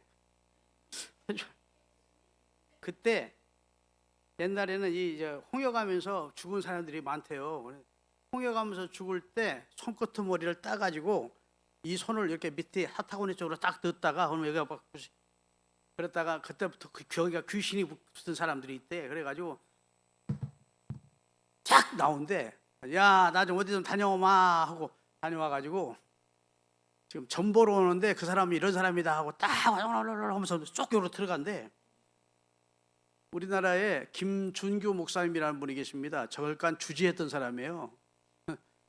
그때 옛날에는 이 홍역하면서 죽은 사람들이 많대요. 홍역하면서 죽을 때 손끝머리를 따가지고 이 손을 이렇게 밑에 사타구니 쪽으로 딱 넣었다가 그러면 여기가 막 그랬다가 그때부터 여기가 귀신이 붙은 사람들이 있대. 그래가지고 쫙 나온대. 야, 나 좀 어디 좀 다녀오마 하고 다녀와가지고 지금 점 보러 오는데 그 사람이 이런 사람이다 하고 딱 하면서 쪽으로 들어간대. 우리나라에 김준규 목사님이라는 분이 계십니다. 저걸간 주지했던 사람이에요.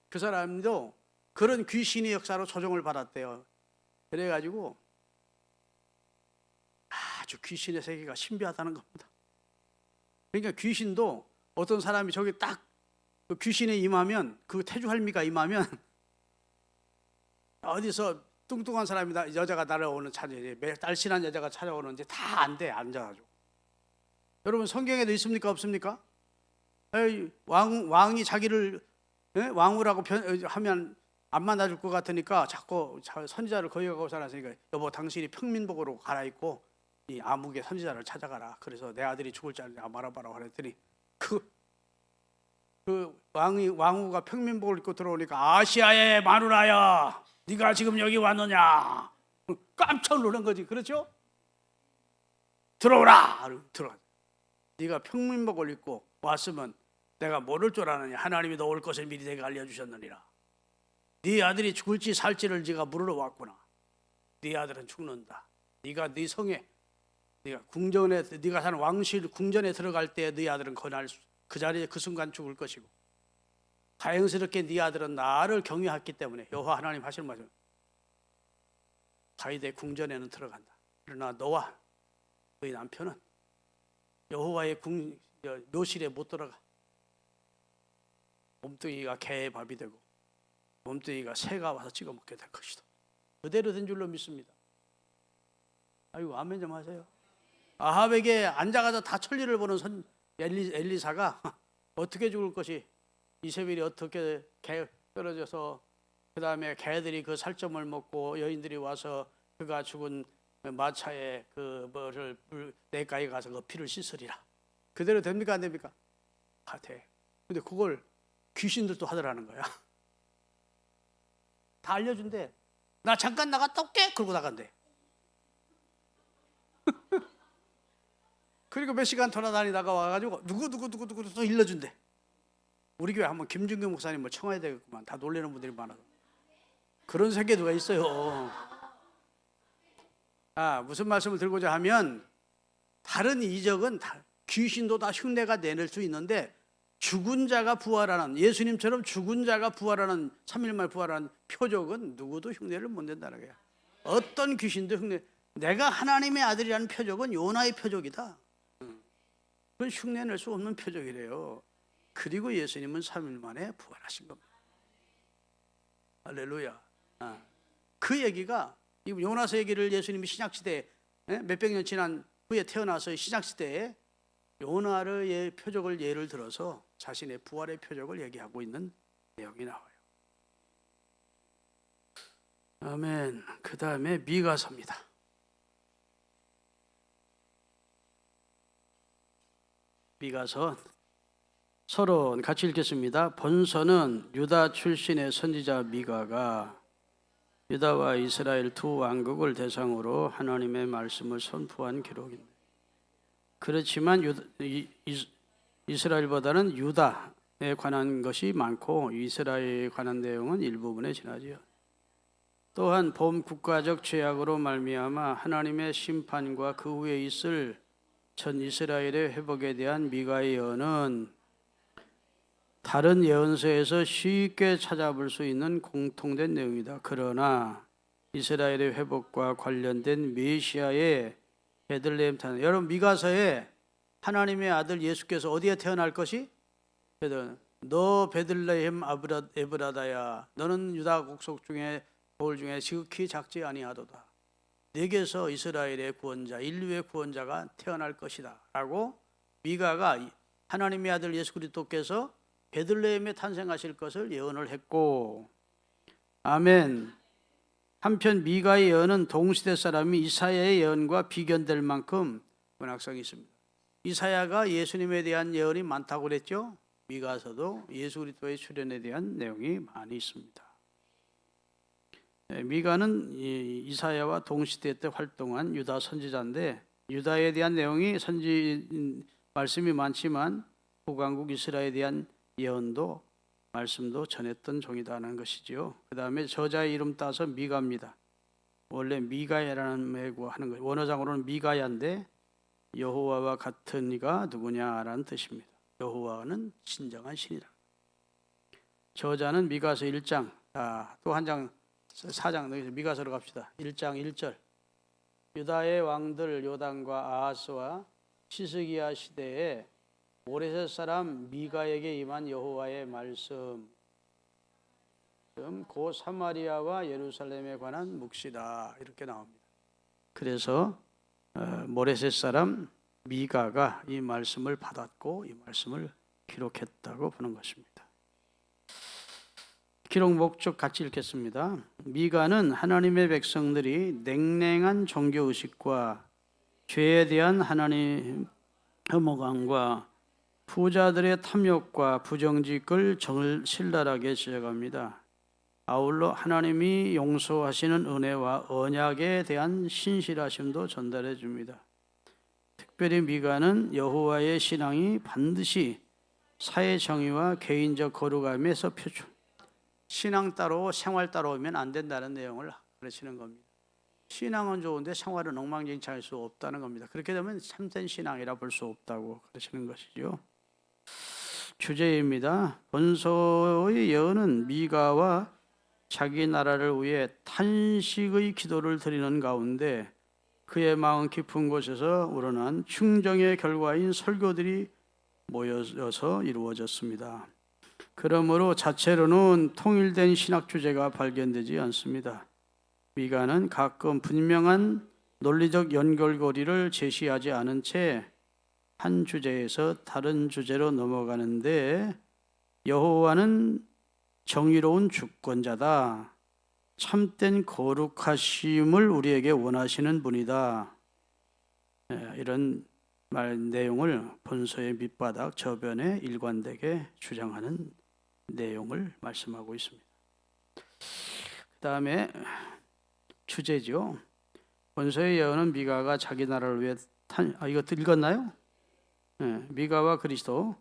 그 사람도 그런 귀신의 역사로 조종을 받았대요. 그래가지고 아주 귀신의 세계가 신비하다는 겁니다. 그러니까 귀신도 어떤 사람이 저기 딱 그 귀신에 임하면, 그 태주할미가 임하면 어디서 뚱뚱한 사람이다 여자가 날아오는 차례, 날씬한 여자가 찾아오는지 다 안 돼, 앉아가지고. 여러분 성경에도 있습니까 없습니까? 왕이 자기를 왕후라고 하면 안 만나줄 것 같으니까 자꾸 선지자를 거역하고 살았으니까 여보 당신이 평민복으로 갈아입고 이 암흑의 선지자를 찾아가라. 그래서 내 아들이 죽을 줄 알아봐라 그랬더니 그 왕후가 평민복을 입고 들어오니까 아시아의 마누라야 네가 지금 여기 왔느냐. 깜짝 놀란 거지. 그렇죠? 들어오라. 들어와. 네가 평민복을 입고 왔으면 내가 모를 줄 아느냐. 하나님이 너 올 것을 미리 내게 알려주셨느니라. 네 아들이 죽을지 살지를 네가 물으러 왔구나. 네 아들은 죽는다. 네가 네 성에, 네가 궁전에, 네가 사는 왕실 궁전에 들어갈 때 네 아들은 그 자리에 그 순간 죽을 것이고, 다행스럽게 네 아들은 나를 경외했기 때문에 여호와 하나님 하시는 말씀, 다윗의 궁전에는 들어간다. 그러나 너와 너희 남편은 여호와의 묘실에 못 들어가. 몸뚱이가 개의 밥이 되고 몸뚱이가 새가 와서 찍어 먹게 될 것이다. 그대로 된 줄로 믿습니다. 아이고 아멘 좀 하세요. 아합에게 앉아가서 다 천리를 보는 엘리사가 어떻게 죽을 것이, 이세벨이 어떻게 개 떨어져서 그 다음에 개들이 그 살점을 먹고 여인들이 와서 그가 죽은 마차에 그 뭐를 내가에 가서 그 피를 씻으리라. 그대로 됩니까 안 됩니까? 다 돼. 근데 그걸 귀신들도 하더라는 거야. 다 알려준대. 나 잠깐 나갔다 올게. 그러고 나간대. 그리고 몇 시간 돌아다니다가 와가지고 누구 또 일러준대. 우리 교회 한번 김준규 목사님을 청해야 되겠구만. 다 놀라는 분들이 많아서. 그런 세계도가 있어요. 무슨 말씀을 들고자 하면, 다른 이적은 귀신도 다 흉내가 내낼 수 있는데 죽은 자가 부활하는, 예수님처럼 죽은 자가 부활하는, 3일 만에 부활하는 표적은 누구도 흉내를 못 낸다는 거야. 어떤 귀신도 내가 하나님의 아들이라는 표적은 요나의 표적이다. 그건 흉내낼 수 없는 표적이래요. 그리고 예수님은 3일 만에 부활하신 겁니다. 할렐루야. 그 얘기가, 요나서 얘기를 예수님이 신약시대에 몇백 년 지난 후에 태어나서 신약시대에 요나의 표적을 예를 들어서 자신의 부활의 표적을 얘기하고 있는 내용이 나와요. 아멘. 그 다음에 미가서입니다. 미가서 서론 같이 읽겠습니다. 본서는 유다 출신의 선지자 미가가 유다와 이스라엘 두 왕국을 대상으로 하나님의 말씀을 선포한 기록입니다. 그렇지만 이스라엘보다는 유다에 관한 것이 많고 이스라엘에 관한 내용은 일부분에 지나지요. 또한 범국가적 죄악으로 말미암아 하나님의 심판과 그 후에 있을 전 이스라엘의 회복에 대한 미가의 예언은 다른 예언서에서 쉽게 찾아볼 수 있는 공통된 내용이다. 그러나 이스라엘의 회복과 관련된 메시아의 베들레헴 태어나, 여러분 미가서에 하나님의 아들 예수께서 어디에 태어날 것이? 너 베들레헴 에브라다야, 너는 유다 곡속 중에 돌 중에 지극히 작지 아니하도다. 네게서 이스라엘의 구원자, 인류의 구원자가 태어날 것이다 라고 미가가 하나님의 아들 예수 그리스도께서 베들레헴에 탄생하실 것을 예언을 했고, 아멘. 한편 미가의 예언은 동시대 사람이 이사야의 예언과 비견될 만큼 문학성이 있습니다. 이사야가 예수님에 대한 예언이 많다고 그랬죠. 미가서도 예수 그리스도의 출현에 대한 내용이 많이 있습니다. 미가는 이사야와 동시대 때 활동한 유다 선지자인데, 유다에 대한 내용이 선지 말씀이 많지만 북왕국 이스라엘에 대한 예언도 말씀도 전했던 종이다는 것이지요. 그 다음에 저자의 이름 따서 미가입니다. 원래 미가야라는 매고 하는 거예요. 원어상으로는 미가야인데 여호와와 같은 이가 누구냐라는 뜻입니다. 여호와는 진정한 신이라. 저자는 미가서 1장. 또 한 장 4장 미가서로 갑시다. 1장 1절. 유다의 왕들 요담과 아하스와 시스기야 시대에 모레셋 사람 미가에게 임한 여호와의 말씀, 곧 사마리아와 예루살렘에 관한 묵시다, 이렇게 나옵니다. 그래서 모레셋 사람 미가가 이 말씀을 받았고 이 말씀을 기록했다고 보는 것입니다. 기록 목적 같이 읽겠습니다. 미가는 하나님의 백성들이 냉랭한 종교의식과 죄에 대한 하나님 혐오감과 부자들의 탐욕과 부정직을 신랄하게 지적합니다. 아울러 하나님이 용서하시는 은혜와 언약에 대한 신실하심도 전달해 줍니다. 특별히 미가는 여호와의 신앙이 반드시 사회 정의와 개인적 거룩함에서 표출, 신앙 따로 생활 따로오면 안 된다는 내용을 가르치는 겁니다. 신앙은 좋은데 생활은 엉망진창일 수 없다는 겁니다. 그렇게 되면 참된 신앙이라 볼 수 없다고 가르치는 것이죠. 주제입니다. 본서의 예언은 미가와 자기 나라를 위해 탄식의 기도를 드리는 가운데 그의 마음 깊은 곳에서 우러난 충정의 결과인 설교들이 모여서 이루어졌습니다. 그러므로 자체로는 통일된 신학 주제가 발견되지 않습니다. 미가는 가끔 분명한 논리적 연결고리를 제시하지 않은 채 한 주제에서 다른 주제로 넘어가는데, 여호와는 정의로운 주권자다, 참된 거룩하심을 우리에게 원하시는 분이다, 이런 내용을 본서의 밑바닥 저변에 일관되게 주장하는 내용을 말씀하고 있습니다. 그 다음에 주제죠. 본서의 예언은 미가가 자기 나라를 위해 이거 읽었나요? 미가와 그리스도.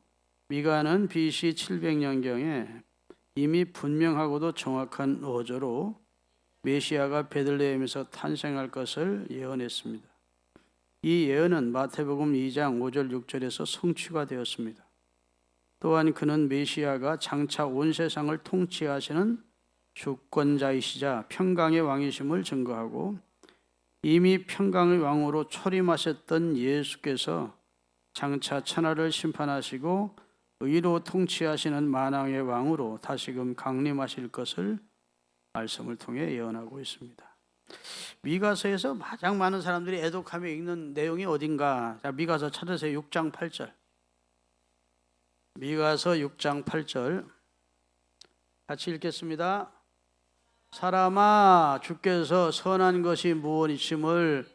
미가는 BC 700년경에 이미 분명하고도 정확한 어조로 메시아가 베들레헴에서 탄생할 것을 예언했습니다. 이 예언은 마태복음 2장 5절 6절에서 성취가 되었습니다. 또한 그는 메시아가 장차 온 세상을 통치하시는 주권자이시자 평강의 왕이심을 증거하고, 이미 평강의 왕으로 초림하셨던 예수께서 장차 천하를 심판하시고 의로 통치하시는 만왕의 왕으로 다시금 강림하실 것을 말씀을 통해 예언하고 있습니다. 미가서에서 가장 많은 사람들이 애독하며 읽는 내용이 어딘가? 자, 미가서 찾으세요. 6장 8절. 미가서 6장 8절 같이 읽겠습니다. 사람아, 주께서 선한 것이 무엇이심을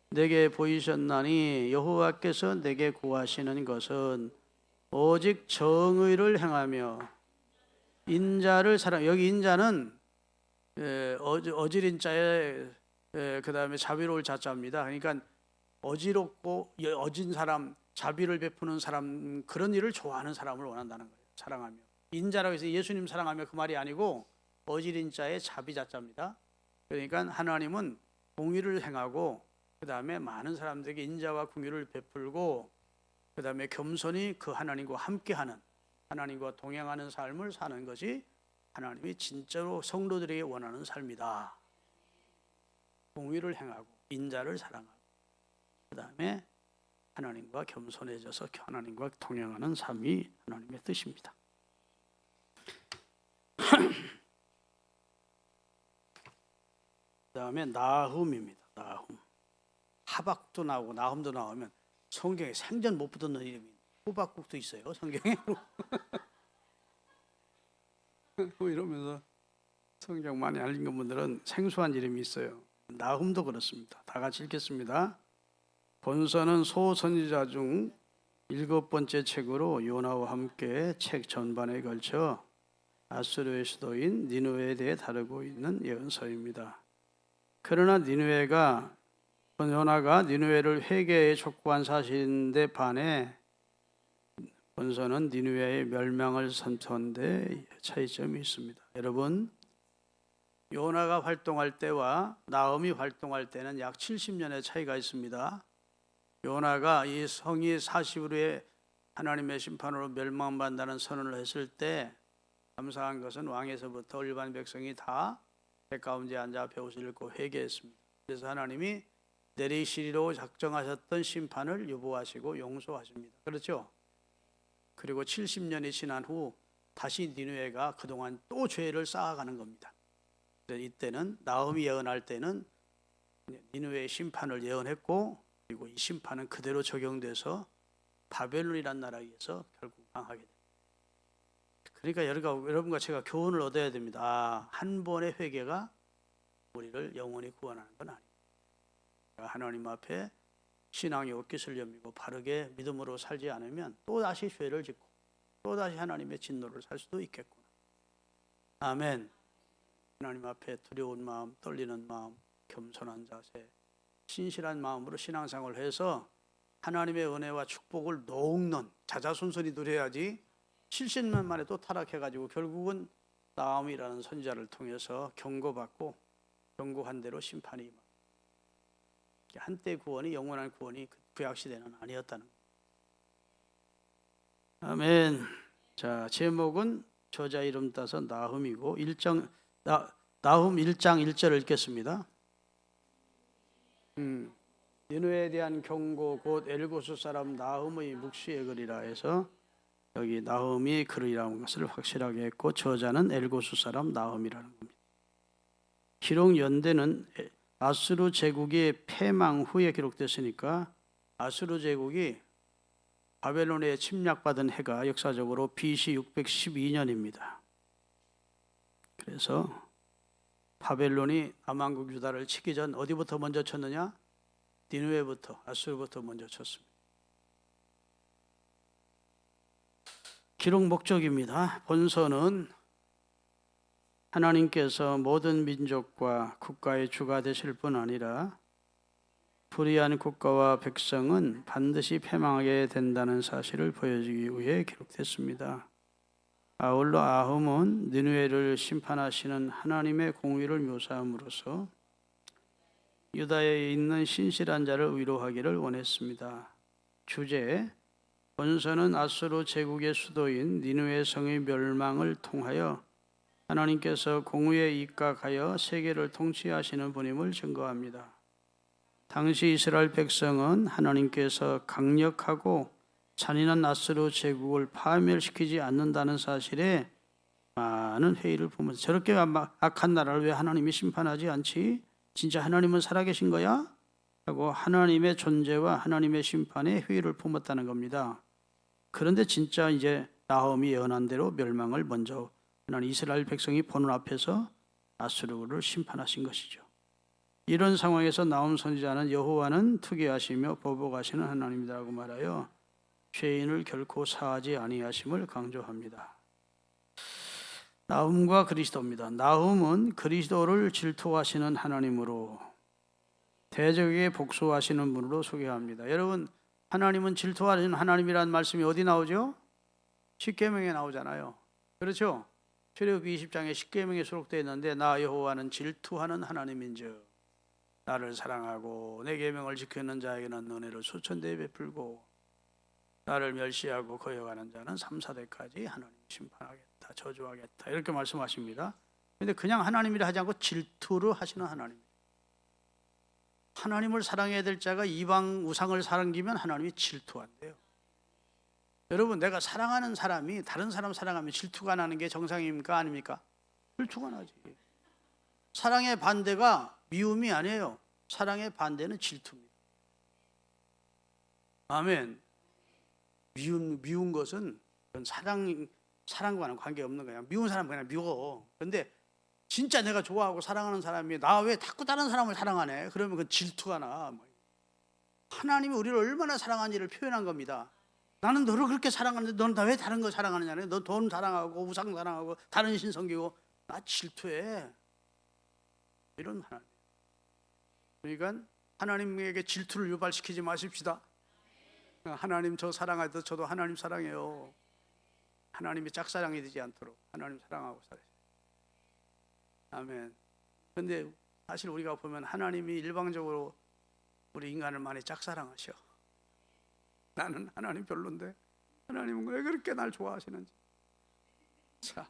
내게 보이셨나니 여호와께서 내게 구하시는 것은 오직 정의를 행하며 인자를 사랑. 여기 인자는 어지린자에 그 다음에 자비로울 자자입니다. 그러니까 어지럽고 어진 사람, 자비를 베푸는 사람, 그런 일을 좋아하는 사람을 원한다는 거예요. 사랑하며. 인자라고 해서 예수님 사랑하며 그 말이 아니고 어지린 자의 자비 자자입니다. 그러니까 하나님은 공의를 행하고 그 다음에 많은 사람들에게 인자와 공의를 베풀고 그 다음에 겸손히 그 하나님과 함께하는, 하나님과 동행하는 삶을 사는 것이 하나님이 진짜로 성도들에게 원하는 삶이다. 공의를 행하고 인자를 사랑하고 그 다음에 하나님과 겸손해져서 하나님과 동행하는 삶이 하나님의 뜻입니다. 그 다음에 나훔입니다. 나훔. 하박도 나오고 나훔도 나오면 성경에 생전 못 붙는 이름이 호박국도 있어요. 성경에. 뭐 이러면서 성경 많이 알린 분들은 생소한 이름이 있어요. 나훔도 그렇습니다. 다 같이 읽겠습니다. 본서는 소선지자 중 7번째 책으로 요나와 함께 책 전반에 걸쳐 아수르의 수도인 니느웨에 대해 다루고 있는 예언서입니다. 그러나 요나가 니느웨를 회개에 촉구한 사실인데 반해 본서는 니느웨의 멸망을 선포한 데 차이점이 있습니다. 여러분, 요나가 활동할 때와 나훔이 활동할 때는 약 70년의 차이가 있습니다. 요나가 이 성이 40일에 하나님의 심판으로 멸망받는다는 선언을 했을 때 감사한 것은 왕에서부터 일반 백성이 다 배 가운데 앉아 앞에 옷을 읽고 회개했습니다. 그래서 하나님이 내리시리로 작정하셨던 심판을 유보하시고 용서하십니다. 그렇죠? 그리고 70년이 지난 후 다시 니느웨가 그동안 또 죄를 쌓아가는 겁니다. 이때는 나훔이 예언할 때는 니느웨의 심판을 예언했고 그리고 이 심판은 그대로 적용돼서 바벨론이라는 나라에서 결국 망하게 됩니다. 그러니까 여러분과 제가 교훈을 얻어야 됩니다. 한 번의 회개가 우리를 영원히 구원하는 건 아닙니다. 하나님 앞에 신앙의 옷깃을 여미고 바르게 믿음으로 살지 않으면 또다시 죄를 짓고 또다시 하나님의 진노를 살 수도 있겠구나. 아멘. 하나님 앞에 두려운 마음, 떨리는 마음, 겸손한 자세, 신실한 마음으로 신앙생활을 해서 하나님의 은혜와 축복을 녹는 자자손손이 누려야지 70년 만에 또 타락해가지고 결국은 나훔이라는 선지자를 통해서 경고받고 경고한 대로 심판이 임합니다. 한때 구원이 영원한 구원이 구약시대는 아니었다는 것. 아멘. 자, 제목은 저자 이름 따서 나훔이고 나훔 1장 1절을 읽겠습니다. 니느웨에 대한 경고 곧 엘고수 사람 나훔의 묵시의 글이라 해서 여기 나훔이 글이라는 것을 확실하게 했고 저자는 엘고수 사람 나훔이라는 겁니다. 기록 연대는 아수르 제국이 패망 후에 기록됐으니까 아수르 제국이 바벨론에 침략받은 해가 역사적으로 BC 612년입니다. 그래서 바벨론이 남왕국 유다를 치기 전 어디부터 먼저 쳤느냐? 니느웨부터, 아수르부터 먼저 쳤습니다. 기록 목적입니다. 본서는 하나님께서 모든 민족과 국가의 주가 되실 뿐 아니라 불의한 국가와 백성은 반드시 패망하게 된다는 사실을 보여주기 위해 기록됐습니다. 아울러 나훔은 니느웨를 심판하시는 하나님의 공의를 묘사함으로써 유다에 있는 신실한 자를 위로하기를 원했습니다. 주제: 본서는 아수르 제국의 수도인 니느웨 성의 멸망을 통하여 하나님께서 공의에 입각하여 세계를 통치하시는 분임을 증거합니다. 당시 이스라엘 백성은 하나님께서 강력하고 잔인한 아수르 제국을 파멸시키지 않는다는 사실에 많은 회의를 보면서 저렇게 악한 나라를 왜 하나님이 심판하지 않지? 진짜 하나님은 살아계신 거야? 하고 하나님의 존재와 하나님의 심판에 회의를 품었다는 겁니다. 그런데 진짜 이제 나홈이 예언한 대로 멸망을 먼저 하나님 이스라엘 백성이 보는 앞에서 아수르를 심판하신 것이죠. 이런 상황에서 나홈 선지자는 여호와는 투기하시며 보복하시는 하나님이라고 말하여 죄인을 결코 사하지 아니하심을 강조합니다. 나훔과 그리스도입니다. 나훔은 그리스도를 질투하시는 하나님으로 대적에게 복수하시는 분으로 소개합니다. 여러분, 하나님은 질투하시는 하나님이라는 말씀이 어디 나오죠? 십계명에 나오잖아요. 그렇죠? 출애굽기 20장에 십계명에 수록되어 있는데 나 여호와는 질투하는 하나님인즉 나를 사랑하고 내 계명을 지키는 자에게는 은혜를 수천대에 베풀고 나를 멸시하고 거역하는 자는 3, 4대까지 하나님 심판하겠다, 저주하겠다 이렇게 말씀하십니다. 그런데 그냥 하나님이라 하지 않고 질투를 하시는 하나님. 하나님을 사랑해야 될 자가 이방 우상을 사랑기면 하나님이 질투한대요. 여러분, 내가 사랑하는 사람이 다른 사람 사랑하면 질투가 나는 게 정상입니까? 아닙니까? 질투가 나지. 사랑의 반대가 미움이 아니에요. 사랑의 반대는 질투입니다. 아멘. 미운 것은 사랑과는 관계없는 거야. 미운 사람은 그냥 미워. 그런데 진짜 내가 좋아하고 사랑하는 사람이 나 왜 자꾸 다른 사람을 사랑하네? 그러면 그 질투가 나. 하나님이 우리를 얼마나 사랑하는지를 표현한 겁니다. 나는 너를 그렇게 사랑하는데 너는 다 왜 다른 거 사랑하느냐? 너 돈 사랑하고 우상 사랑하고 다른 신 섬기고 나 질투해. 이런 하나님. 그러니까 하나님에게 질투를 유발시키지 마십시다. 하나님 저 사랑하듯 저도 하나님 사랑해요. 하나님이 짝사랑이 되지 않도록 하나님 사랑하고 살아요. 아멘. 그런데 사실 우리가 보면 하나님이 일방적으로 우리 인간을 많이 짝사랑하셔. 나는 하나님 별론데 하나님은 왜 그렇게 날 좋아하시는지. 자,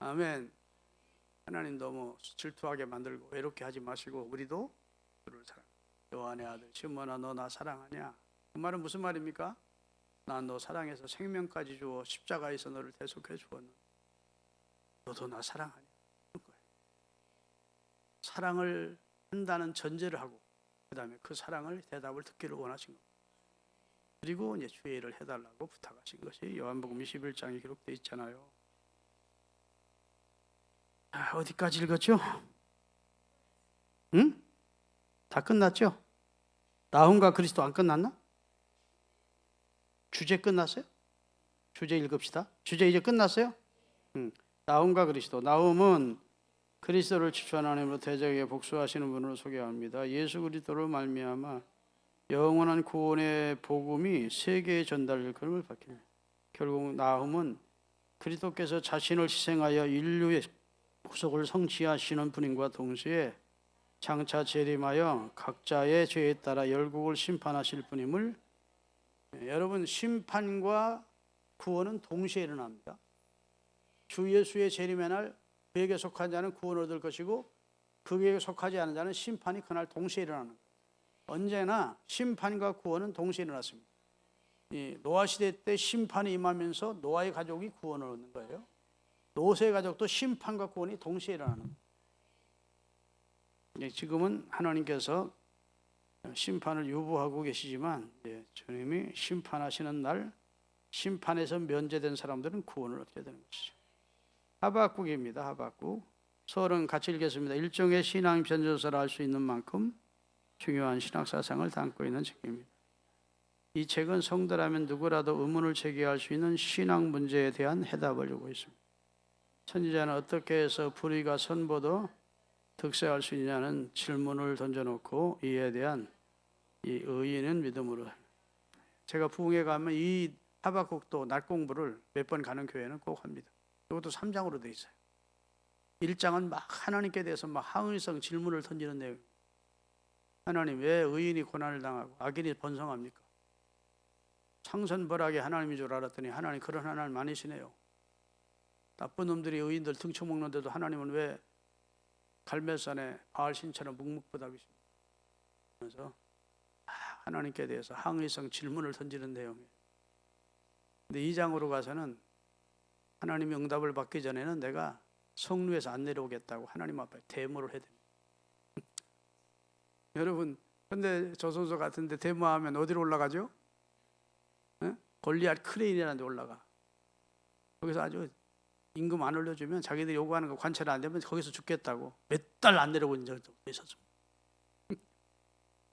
아멘. 하나님 너무 질투하게 만들고 외롭게 하지 마시고 우리도 그를 사랑. 요한의 아들 시몬아 너 나 사랑하냐? 그 말은 무슨 말입니까? 난 너 사랑해서 생명까지 주어 십자가에서 너를 대속해 주었는데 너도 나 사랑하냐? 사랑을 한다는 전제를 하고 그 다음에 그 사랑을 대답을 듣기를 원하신 겁니다. 그리고 이제 주의를 해달라고 부탁하신 것이 요한복음 21장에 기록되어 있잖아요. 어디까지 읽었죠? 응? 다 끝났죠? 나훔과 그리스도 안 끝났나? 주제 끝났어요? 주제 읽읍시다. 주제 이제 끝났어요? 나훔과 그리스도. 나훔은 그리스도를 지존 하나님으로 대적에게 복수하시는 분으로 소개합니다. 예수 그리스도로 말미암아 영원한 구원의 복음이 세계에 전달될 것을 밝힙니다. 결국 나훔은 그리스도께서 자신을 희생하여 인류의 구속을 성취하시는 분인과 동시에 장차 재림하여 각자의 죄에 따라 열국을 심판하실 분임을. 여러분, 심판과 구원은 동시에 일어납니다. 주 예수의 재림의 날 그에게 속한 자는 구원을 얻을 것이고 그에게 속하지 않은 자는 심판이 그날 동시에 일어나는 거예요. 언제나 심판과 구원은 동시에 일어났습니다. 이 노아 시대 때 심판이 임하면서 노아의 가족이 구원을 얻는 거예요. 롯의 가족도 심판과 구원이 동시에 일어나는 거예요. 지금은 하나님께서 심판을 유보하고 계시지만 주님이 심판하시는 날 심판에서 면제된 사람들은 구원을 얻게 되는 것이죠. 하박국입니다. 하박국. 서울은 같이 읽겠습니다. 일종의 신앙 변조서를 알 수 있는 만큼 중요한 신학 사상을 담고 있는 책입니다. 이 책은 성도라면 누구라도 의문을 제기할 수 있는 신앙 문제에 대한 해답을 주고 있습니다. 선지자는 어떻게 해서 불의가 선보도 득세할 수 있냐는 질문을 던져놓고 이에 대한 이 의인은 믿음으로. 제가 부흥회 가면 이 하박국도 낮 공부를 몇 번 가는 교회는 꼭 합니다. 이것도 3장으로 되어 있어요. 1장은 막 하나님께 대해서 막 항의성 질문을 던지는 내용. 하나님 왜 의인이 고난을 당하고 악인이 번성합니까? 창선벌하게 하나님인 줄 알았더니 하나님 그런 하나님 아니시네요. 나쁜 놈들이 의인들 등쳐먹는데도 하나님은 왜 갈멜산에 바알 신처럼 묵묵부답이십니까? 그래서 하나님께 대해서 항의성 질문을 던지는 내용이에요. 근데 2장으로 가서는 하나님의 응답을 받기 전에는 내가 성루에서 안 내려오겠다고 하나님 앞에 데모를 해야 됩니다. 여러분, 근데 조선소 같은데 데모하면 어디로 올라가죠? 골리앗 크레인이라는 데 올라가. 거기서 아주 임금 안 올려주면 자기들이 요구하는 거 관찰 안 되면 거기서 죽겠다고 몇 달 안 내려온 적도 있었습니다.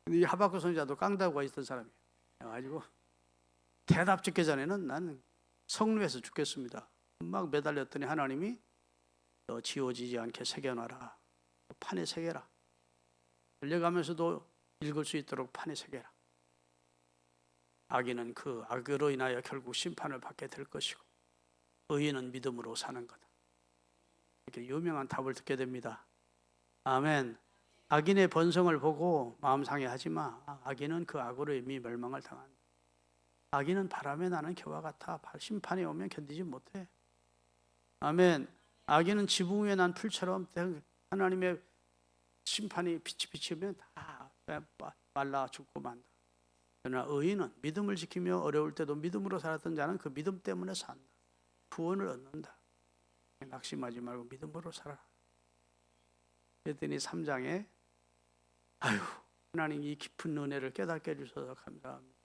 근데 이 하박국 선지자도 깡다구가 있던 사람이에요. 그래가지고 대답 짓기 전에는 나는 성루에서 죽겠습니다. 막 매달렸더니 하나님이 너 지워지지 않게 새겨놔라. 판에 새겨라. 달려가면서도 읽을 수 있도록 판에 새겨라. 악인은 그 악으로 인하여 결국 심판을 받게 될 것이고 의인은 믿음으로 사는 거다. 이렇게 유명한 답을 듣게 됩니다. 아멘. 악인의 번성을 보고 마음 상해하지 마. 악인은 그 악으로 이미 멸망을 당한다. 악인은 바람에 나는 겨와 같아. 심판이 오면 견디지 못해. 아멘. 악인은 지붕 위에 난 풀처럼 하나님의 심판이 빛이 비치면 다 말라 죽고 만다. 그러나 의인은 믿음을 지키며 어려울 때도 믿음으로 살았던 자는 그 믿음 때문에 산다. 구원을 얻는다. 낙심하지 말고 믿음으로 살아라. 그랬더니 3장에 아유 하나님 이 깊은 은혜를 깨닫게 해주셔서 감사합니다.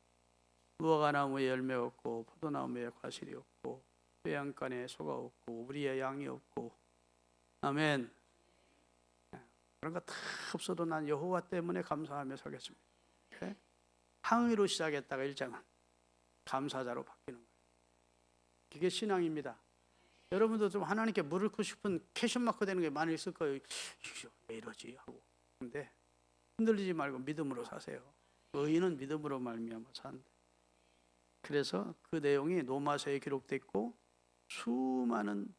무화과나무에 열매 없고 포도나무에 과실이 없고 뼈양간에 소가 없고 우리의 양이 없고 아멘. 그런 거 다 없어도 난 여호와 때문에 감사하며 살겠습니다. 그래? 항의로 시작했다가 1장은 감사자로 바뀌는 거예요. 그게 신앙입니다. 여러분도 좀 하나님께 물고 싶은 퀘션마크 되는 게 많이 있을 거예요. 왜 이러지 하고. 근데 흔들리지 말고 믿음으로 사세요. 의인은 믿음으로 말미암아 산다. 그래서 그 내용이 로마서에 기록되어 있고 수많은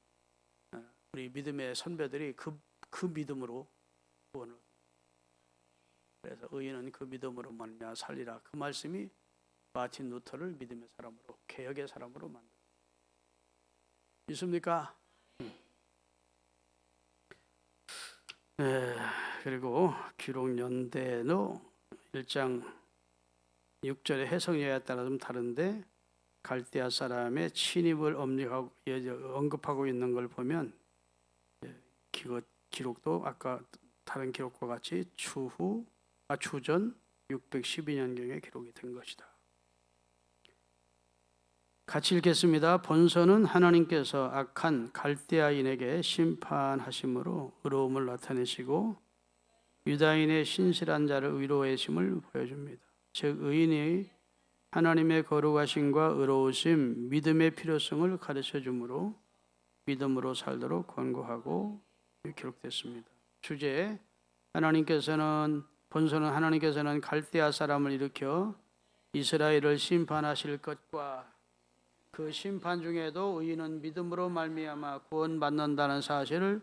우리 믿음의 선배들이 그 믿음으로 구원을. 그래서 의인은 그 믿음으로 말미암아 살리라. 그 말씀이 마틴 루터를 믿음의 사람으로 개혁의 사람으로 만들었습니다. 있습니까? 네, 그리고 기록연대도 1장 6절의 해석에 따라 좀 다른데 갈대아 사람의 침입을 언급하고 있는 걸 보면 기록도 아까 다른 기록과 같이 주전 612년경에 기록이 된 것이다. 같이 읽겠습니다. 본서는 하나님께서 악한 갈대아인에게 심판하심으로 의로움을 나타내시고 유다인의 신실한 자를 위로하심을 보여줍니다. 즉 의인이 하나님의 거룩하심과 의로우심, 믿음의 필요성을 가르쳐주므로 믿음으로 살도록 권고하고 기록됐습니다. 주제 본서는 하나님께서는 갈대아 사람을 일으켜 이스라엘을 심판하실 것과 그 심판 중에도 의인은 믿음으로 말미암아 구원받는다는 사실을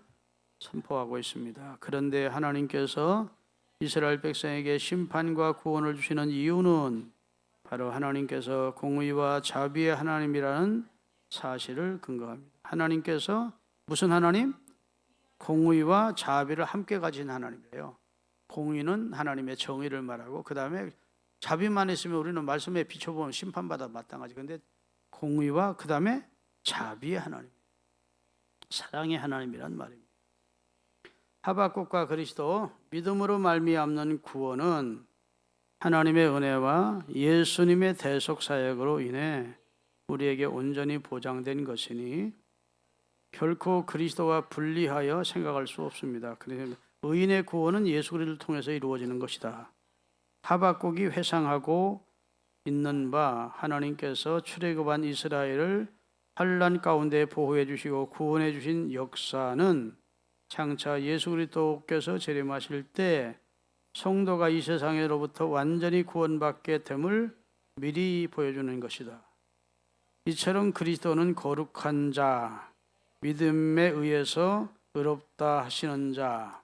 선포하고 있습니다. 그런데 하나님께서 이스라엘 백성에게 심판과 구원을 주시는 이유는 바로 하나님께서 공의와 자비의 하나님이라는 사실을 근거합니다. 하나님께서 무슨 하나님? 공의와 자비를 함께 가진 하나님이에요. 공의는 하나님의 정의를 말하고 그 다음에 자비만 있으면 우리는 말씀에 비춰보면 심판받아 마땅하지. 그런데 공의와 그 다음에 자비의 하나님, 사랑의 하나님이란 말입니다. 하박국과 그리스도 믿음으로 말미암는 구원은 하나님의 은혜와 예수님의 대속 사역으로 인해 우리에게 온전히 보장된 것이니 결코 그리스도와 분리하여 생각할 수 없습니다. 그래서 의인의 구원은 예수 그리스도를 통해서 이루어지는 것이다. 하박국이 회상하고 있는 바 하나님께서 출애굽한 이스라엘을 환난 가운데 보호해 주시고 구원해 주신 역사는 장차 예수 그리스도께서 재림하실 때 성도가 이 세상으로부터 완전히 구원받게 됨을 미리 보여주는 것이다. 이처럼 그리스도는 거룩한 자, 믿음에 의해서 의롭다 하시는 자,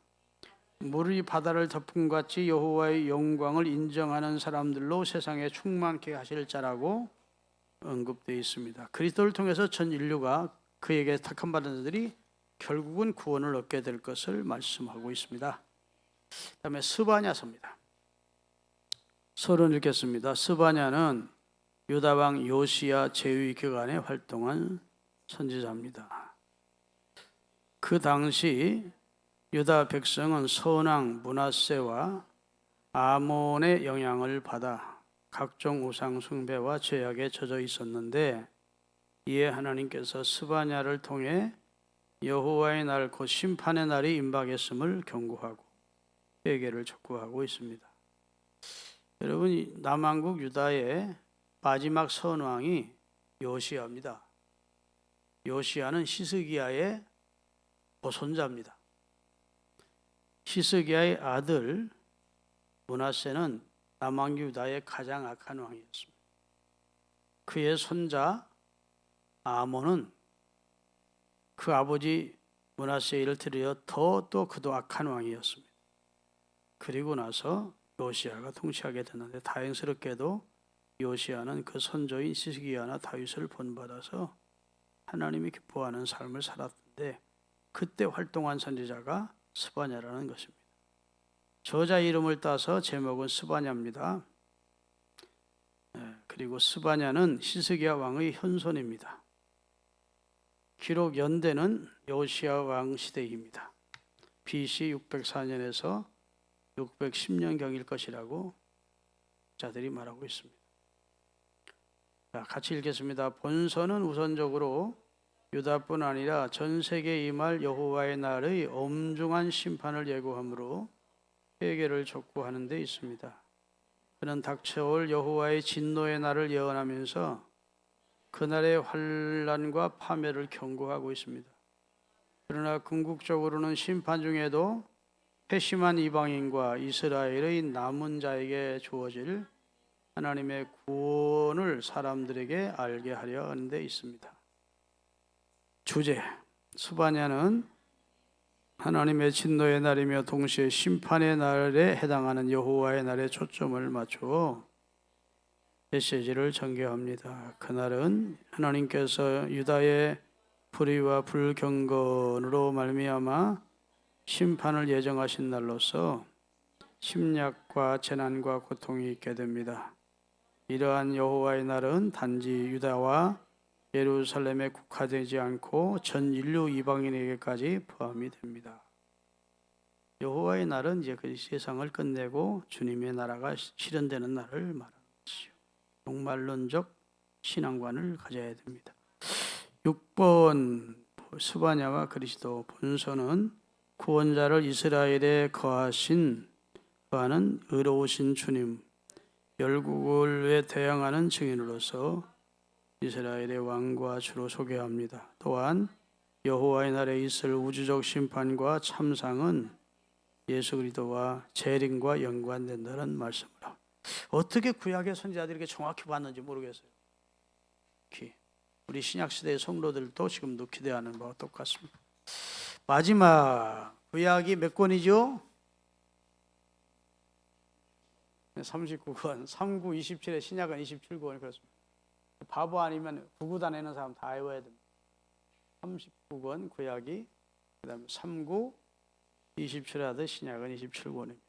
물이 바다를 덮음 같이 여호와의 영광을 인정하는 사람들로 세상에 충만케 하실 자라고 언급되어 있습니다. 그리스도를 통해서 전 인류가 그에게 택함 받은 자들이 결국은 구원을 얻게 될 것을 말씀하고 있습니다. 그다음에 스바냐서입니다. 서론 읽겠습니다. 스바냐는 유다왕 요시야 제위 기간에 활동한 선지자입니다. 그 당시 유다 백성은 선왕 므낫세와 아몬의 영향을 받아 각종 우상 숭배와 죄악에 젖어 있었는데, 이에 하나님께서 스바냐를 통해 여호와의 날 곧 심판의 날이 임박했음을 경고하고 회개를 촉구하고 있습니다. 여러분, 남왕국 유다의 마지막 선왕이 요시야입니다. 요시야는 히스기야의 보손자입니다. 히스기야의 아들 므낫세는 남왕국 유다의 가장 악한 왕이었습니다. 그의 손자 아몬은 그 아버지 므낫세의 일을 들여 또 그도 악한 왕이었습니다. 그리고 나서 요시야가 통치하게 됐는데, 다행스럽게도 요시야는 그 선조인 히스기야나 다윗을 본받아서 하나님이 기뻐하는 삶을 살았는데, 그때 활동한 선지자가 스바냐라는 것입니다. 저자 이름을 따서 제목은 스바냐입니다. 그리고 스바냐는 히스기야 왕의 현손입니다. 기록 연대는 요시야 왕 시대입니다. BC 604년에서 610년경일 것이라고 자들이 말하고 있습니다. 자, 같이 읽겠습니다. 본서는 우선적으로 유다뿐 아니라 전 세계에 임할 여호와의 날의 엄중한 심판을 예고하므로 회개를 촉구하는 데 있습니다. 그는 닥쳐올 여호와의 진노의 날을 예언하면서 그날의 환난과 파멸을 경고하고 있습니다. 그러나 궁극적으로는 심판 중에도 회심한 이방인과 이스라엘의 남은 자에게 주어질 하나님의 구원을 사람들에게 알게 하려 하는 데 있습니다. 주제, 스바냐는 하나님의 진노의 날이며 동시에 심판의 날에 해당하는 여호와의 날에 초점을 맞추어 메시지를 전개합니다. 그날은 하나님께서 유다의 불의와 불경건으로 말미암아 심판을 예정하신 날로서 심약과 재난과 고통이 있게 됩니다. 이러한 여호와의 날은 단지 유다와 예루살렘에 국화되지 않고 전 인류 이방인에게까지 포함이 됩니다. 여호와의 날은 이제 그 세상을 끝내고 주님의 나라가 실현되는 날을 말하는 것이죠. 종말론적 신앙관을 가져야 됩니다. 6번 스바냐와 그리스도. 본서는 구원자를 이스라엘에 거하는 의로우신 주님, 열국을 대항하는 증인으로서 이스라엘의 왕과 주로 소개합니다. 또한 여호와의 날에 있을 우주적 심판과 참상은 예수 그리스도와 재림과 연관된다는 말씀을 합니다. 어떻게 구약의 선지자들이 이렇게 정확히 봤는지 모르겠어요. 우리 신약시대의 성도들도 지금도 기대하는 바와 똑같습니다. 마지막 구약이 몇 권이죠? 39권, 39, 27에 신약은 27권이 그렇습니다. 바보 아니면 구구단 내는 사람 다 외워야 됩니다. 39권 구약이, 그 다음에 39, 27에 하듯 신약은 27권입니다.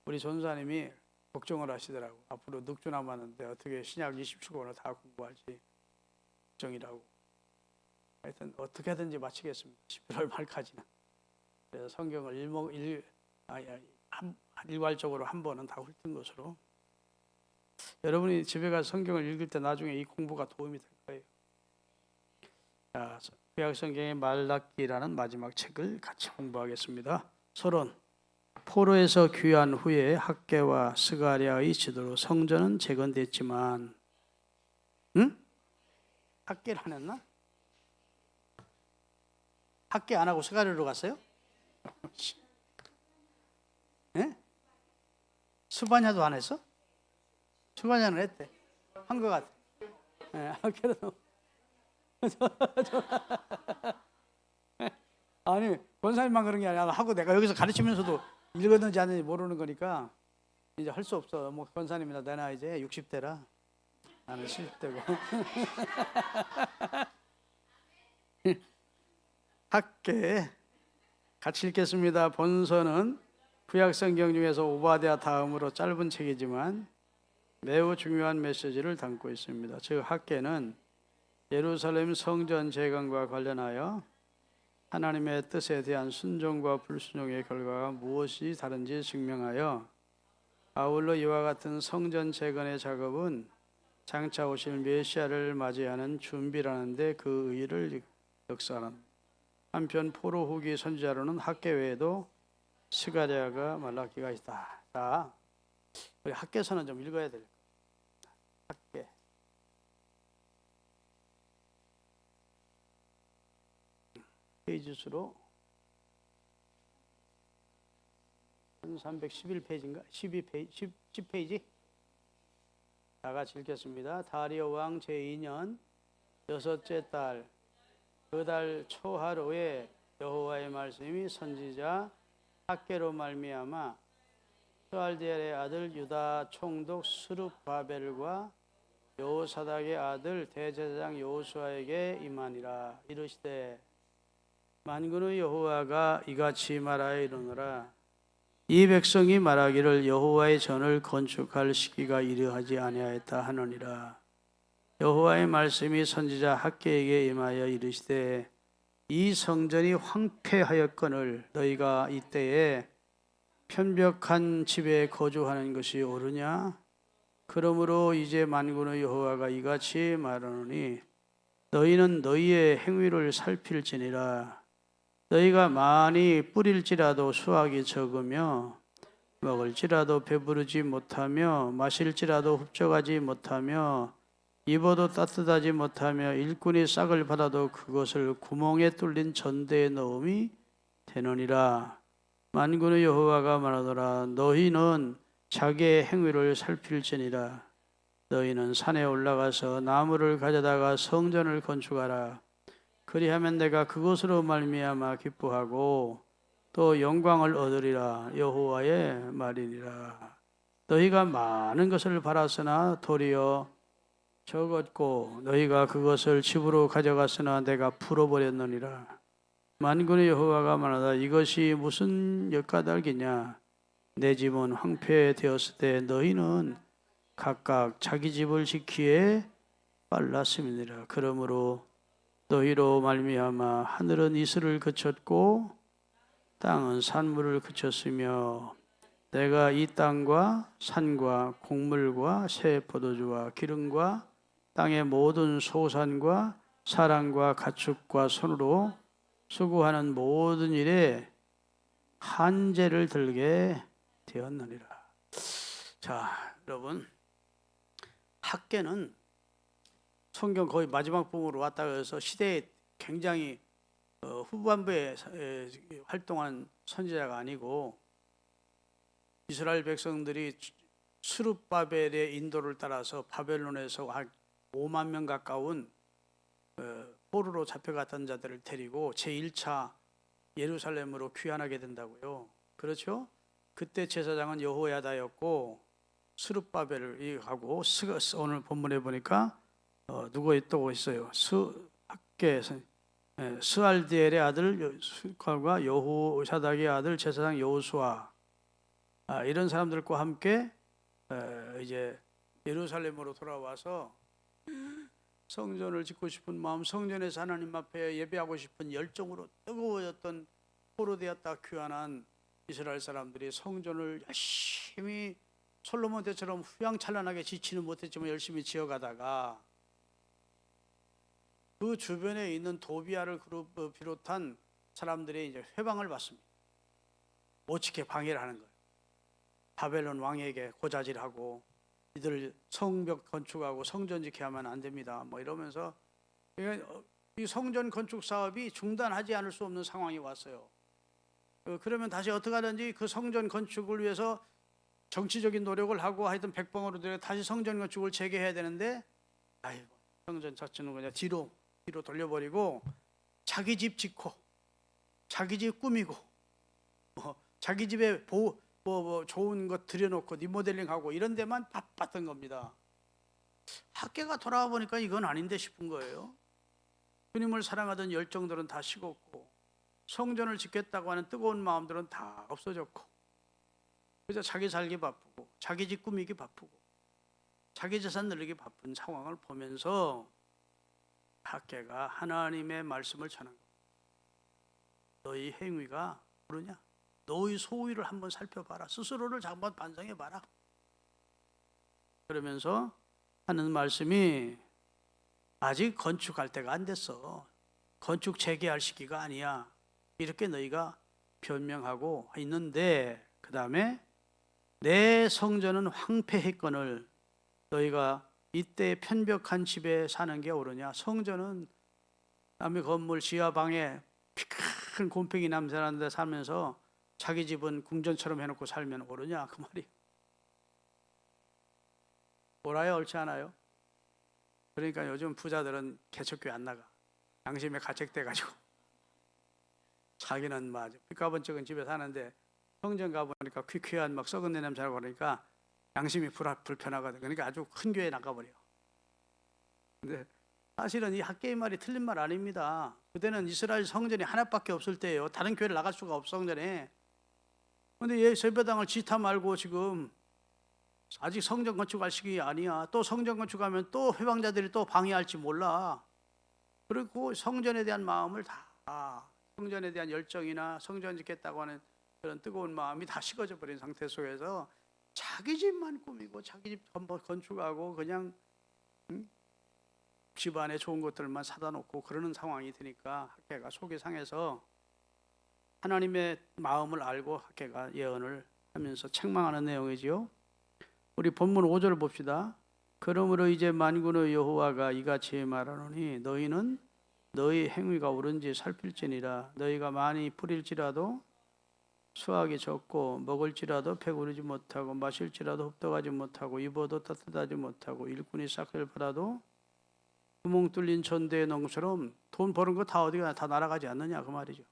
우리 전사님이 걱정을 하시더라고. 앞으로 넉 주 남았는데 어떻게 신약 27권을 다 공부할지 걱정이라고. 하여튼 어떻게 하든지 마치겠습니다. 11월 말까지는. 그래서 성경을 일괄적으로 한 번은 다 훑은 것으로, 여러분이 집에 가서 성경을 읽을 때 나중에 이 공부가 도움이 될 거예요. 자, 구약 성경의 말라기라는 마지막 책을 같이 공부하겠습니다. 서론. 포로에서 귀환 후에 학개와 스가랴의 지도로 성전은 재건됐지만, 학개를 안 했나? 학개 안 하고 스가랴로 갔어요? 네? 스바냐도 안 했어? 스바냐는 했대. 한 것 같아. 네, 학개는 아니, 권사님만 그런 게 아니라 하고 내가 여기서 가르치면서도 읽었는지 안 했는지 모르는 거니까 이제 할 수 없어. 뭐 권사님이나 내나 이제 60대라 나는 70대고. 학계 같이 읽겠습니다. 본서는 구약 성경 중에서 오바댜 다음으로 짧은 책이지만 매우 중요한 메시지를 담고 있습니다. 즉 학계는 예루살렘 성전 재건과 관련하여 하나님의 뜻에 대한 순종과 불순종의 결과가 무엇이 다른지 증명하여 아울러 이와 같은 성전 재건의 작업은 장차 오실 메시아를 맞이하는 준비라는데 그 의의를 역사하는. 한편 포로 후기 선지자로는 학계 외에도 스가랴가 말라기가 있다. 자, 우리 학계서는 좀 읽어야 될 거예요. 학계. 페이지 수로 1311페이지인가? 12페이지, 10페이지? 다 같이 읽겠습니다. 다리오 왕 제2년 여섯째 달 그 달 초하루에 여호와의 말씀이 선지자 학계로 말미암아 스알디엘의 아들 유다 총독 스룹바벨과 여호사닥의 아들 대제사장 여호수아에게 임하니라. 이르시되 만군의 여호와가 이같이 말하여 이르노라. 이 백성이 말하기를 여호와의 전을 건축할 시기가 이르하지 아니하였다 하느니라. 여호와의 말씀이 선지자 학계에게 임하여 이르시되 이 성전이 황폐하였거늘 너희가 이때에 편벽한 집에 거주하는 것이 옳으냐? 그러므로 이제 만군의 여호와가 이같이 말하노니 너희는 너희의 행위를 살필지니라. 너희가 많이 뿌릴지라도 수확이 적으며 먹을지라도 배부르지 못하며 마실지라도 흡족하지 못하며 입어도 따뜻하지 못하며 일꾼이 싹을 받아도 그것을 구멍에 뚫린 전대에 넣음이 되느니라. 만군의 여호와가 말하더라. 너희는 자기의 행위를 살필지니라. 너희는 산에 올라가서 나무를 가져다가 성전을 건축하라. 그리하면 내가 그것으로 말미암아 기뻐하고 또 영광을 얻으리라. 여호와의 말이니라. 너희가 많은 것을 바랐으나 도리어 적었고 너희가 그것을 집으로 가져갔으나 내가 풀어버렸느니라. 만군의 여호와가 말하다. 이것이 무슨 역가닥이냐? 내 집은 황폐되었을 때 너희는 각각 자기 집을 지키에 빨랐음이니라. 그러므로 너희로 말미암아 하늘은 이슬을 그쳤고 땅은 산물을 그쳤으며 내가 이 땅과 산과 곡물과 새 포도주와 기름과 땅의 모든 소산과 사람과 가축과 손으로 수고하는 모든 일에 한제를 들게 되었느니라. 자, 여러분, 학계는 성경 거의 마지막 부분으로 왔다 그래서 시대에 굉장히 후반부에 활동한 선지자가 아니고 이스라엘 백성들이 스룹바벨의 인도를 따라서 바벨론에서 한 5만 명 가까운 포로로 잡혀갔던 자들을 데리고 제1차 예루살렘으로 귀환하게 된다고요. 그렇죠? 그때 제사장은 여호야다였고 스룹바벨을 하고 오늘 본문에 보니까 누가 또 있어요? 스알디엘의 아들 스칼과 여호사닥의 아들 제사장 여호수아 이런 사람들과 함께 이제 예루살렘으로 돌아와서 성전을 짓고 싶은 마음, 성전에서 하나님 앞에 예배하고 싶은 열정으로 뜨거워졌던 포로되었다 귀환한 이스라엘 사람들이 성전을 열심히 솔로몬 때처럼 휘황찬란하게 짓지는 못했지만 열심히 지어가다가 그 주변에 있는 도비아를 비롯한 사람들이 이제 회방을 받습니다. 못 지켜 방해를 하는 거예요. 바벨론 왕에게 고자질하고 이들 성벽 건축하고 성전 지켜야 하면 안 됩니다. 뭐 이러면서 이 성전 건축 사업이 중단하지 않을 수 없는 상황이 왔어요. 그러면 다시 어떻게 하든지 그 성전 건축을 위해서 정치적인 노력을 하고 하여튼 백방으로 다시 성전 건축을 재개해야 되는데 아이고 성전 자체는 그냥 뒤로 돌려버리고 자기 집 짓고 자기 집 꾸미고 자기 집에 좋은 것 들여놓고 리모델링하고 이런 데만 바빴던 겁니다. 학계가 돌아와 보니까 이건 아닌데 싶은 거예요. 주님을 사랑하던 열정들은 다 식었고 성전을 짓겠다고 하는 뜨거운 마음들은 다 없어졌고 그래서 자기 살기 바쁘고 자기 집 꾸미기 바쁘고 자기 재산 늘리기 바쁜 상황을 보면서 학계가 하나님의 말씀을 전한 겁니다. 너희 행위가 옳으냐? 너희 소위를 한번 살펴봐라. 스스로를 한번 반성해봐라. 그러면서 하는 말씀이 아직 건축할 때가 안 됐어. 건축 재개할 시기가 아니야. 이렇게 너희가 변명하고 있는데 그 다음에 내 성전은 황폐했거늘 너희가 이때 편벽한 집에 사는 게 옳으냐? 성전은 남의 건물 지하방에 큰 곰팡이 냄새나는 데 살면서 자기 집은 궁전처럼 해놓고 살면 옳으냐? 그 말이 옳아요? 옳지 않아요? 그러니까 요즘 부자들은 개척교회 안 나가. 양심에 가책돼가지고 자기는 막 삐까번쩍은 집에 사는데 성전 가보니까 퀴퀴한 막 썩은 내 냄새 나고 그러니까 양심이 불편하거든. 그러니까 아주 큰 교회에 나가버려. 근데 사실은 이 학개의 말이 틀린 말 아닙니다. 그때는 이스라엘 성전이 하나밖에 없을 때예요. 다른 교회를 나갈 수가 없어 성전에. 근데 얘 세배당을 지타 말고 지금 아직 성전 건축할 시기 아니야. 또 성전 건축하면 또 회방자들이 또 방해할지 몰라. 그리고 성전에 대한 마음을 다 성전에 대한 열정이나 성전 짓겠다고 하는 그런 뜨거운 마음이 다 식어져 버린 상태 속에서 자기 집만 꾸미고 자기 집 한번 건축하고 그냥 집안에 좋은 것들만 사다 놓고 그러는 상황이 되니까 학개가 속이 상해서 하나님의 마음을 알고 학개가 예언을 하면서 책망하는 내용이지요. 우리 본문 5절을 봅시다. 그러므로 이제 만군의 여호와가 이같이 말하노니 너희는 너희 행위가 옳은지 살필지니라. 너희가 많이 뿌릴지라도 수확이 적고 먹을지라도 배부르지 못하고 마실지라도 흡덕하지 못하고 입어도 따뜻하지 못하고 일꾼이 싹을 받아도 구멍 뚫린 전대의 농처럼 돈 버는 거 다 어디가 다 날아가지 않느냐 그 말이죠.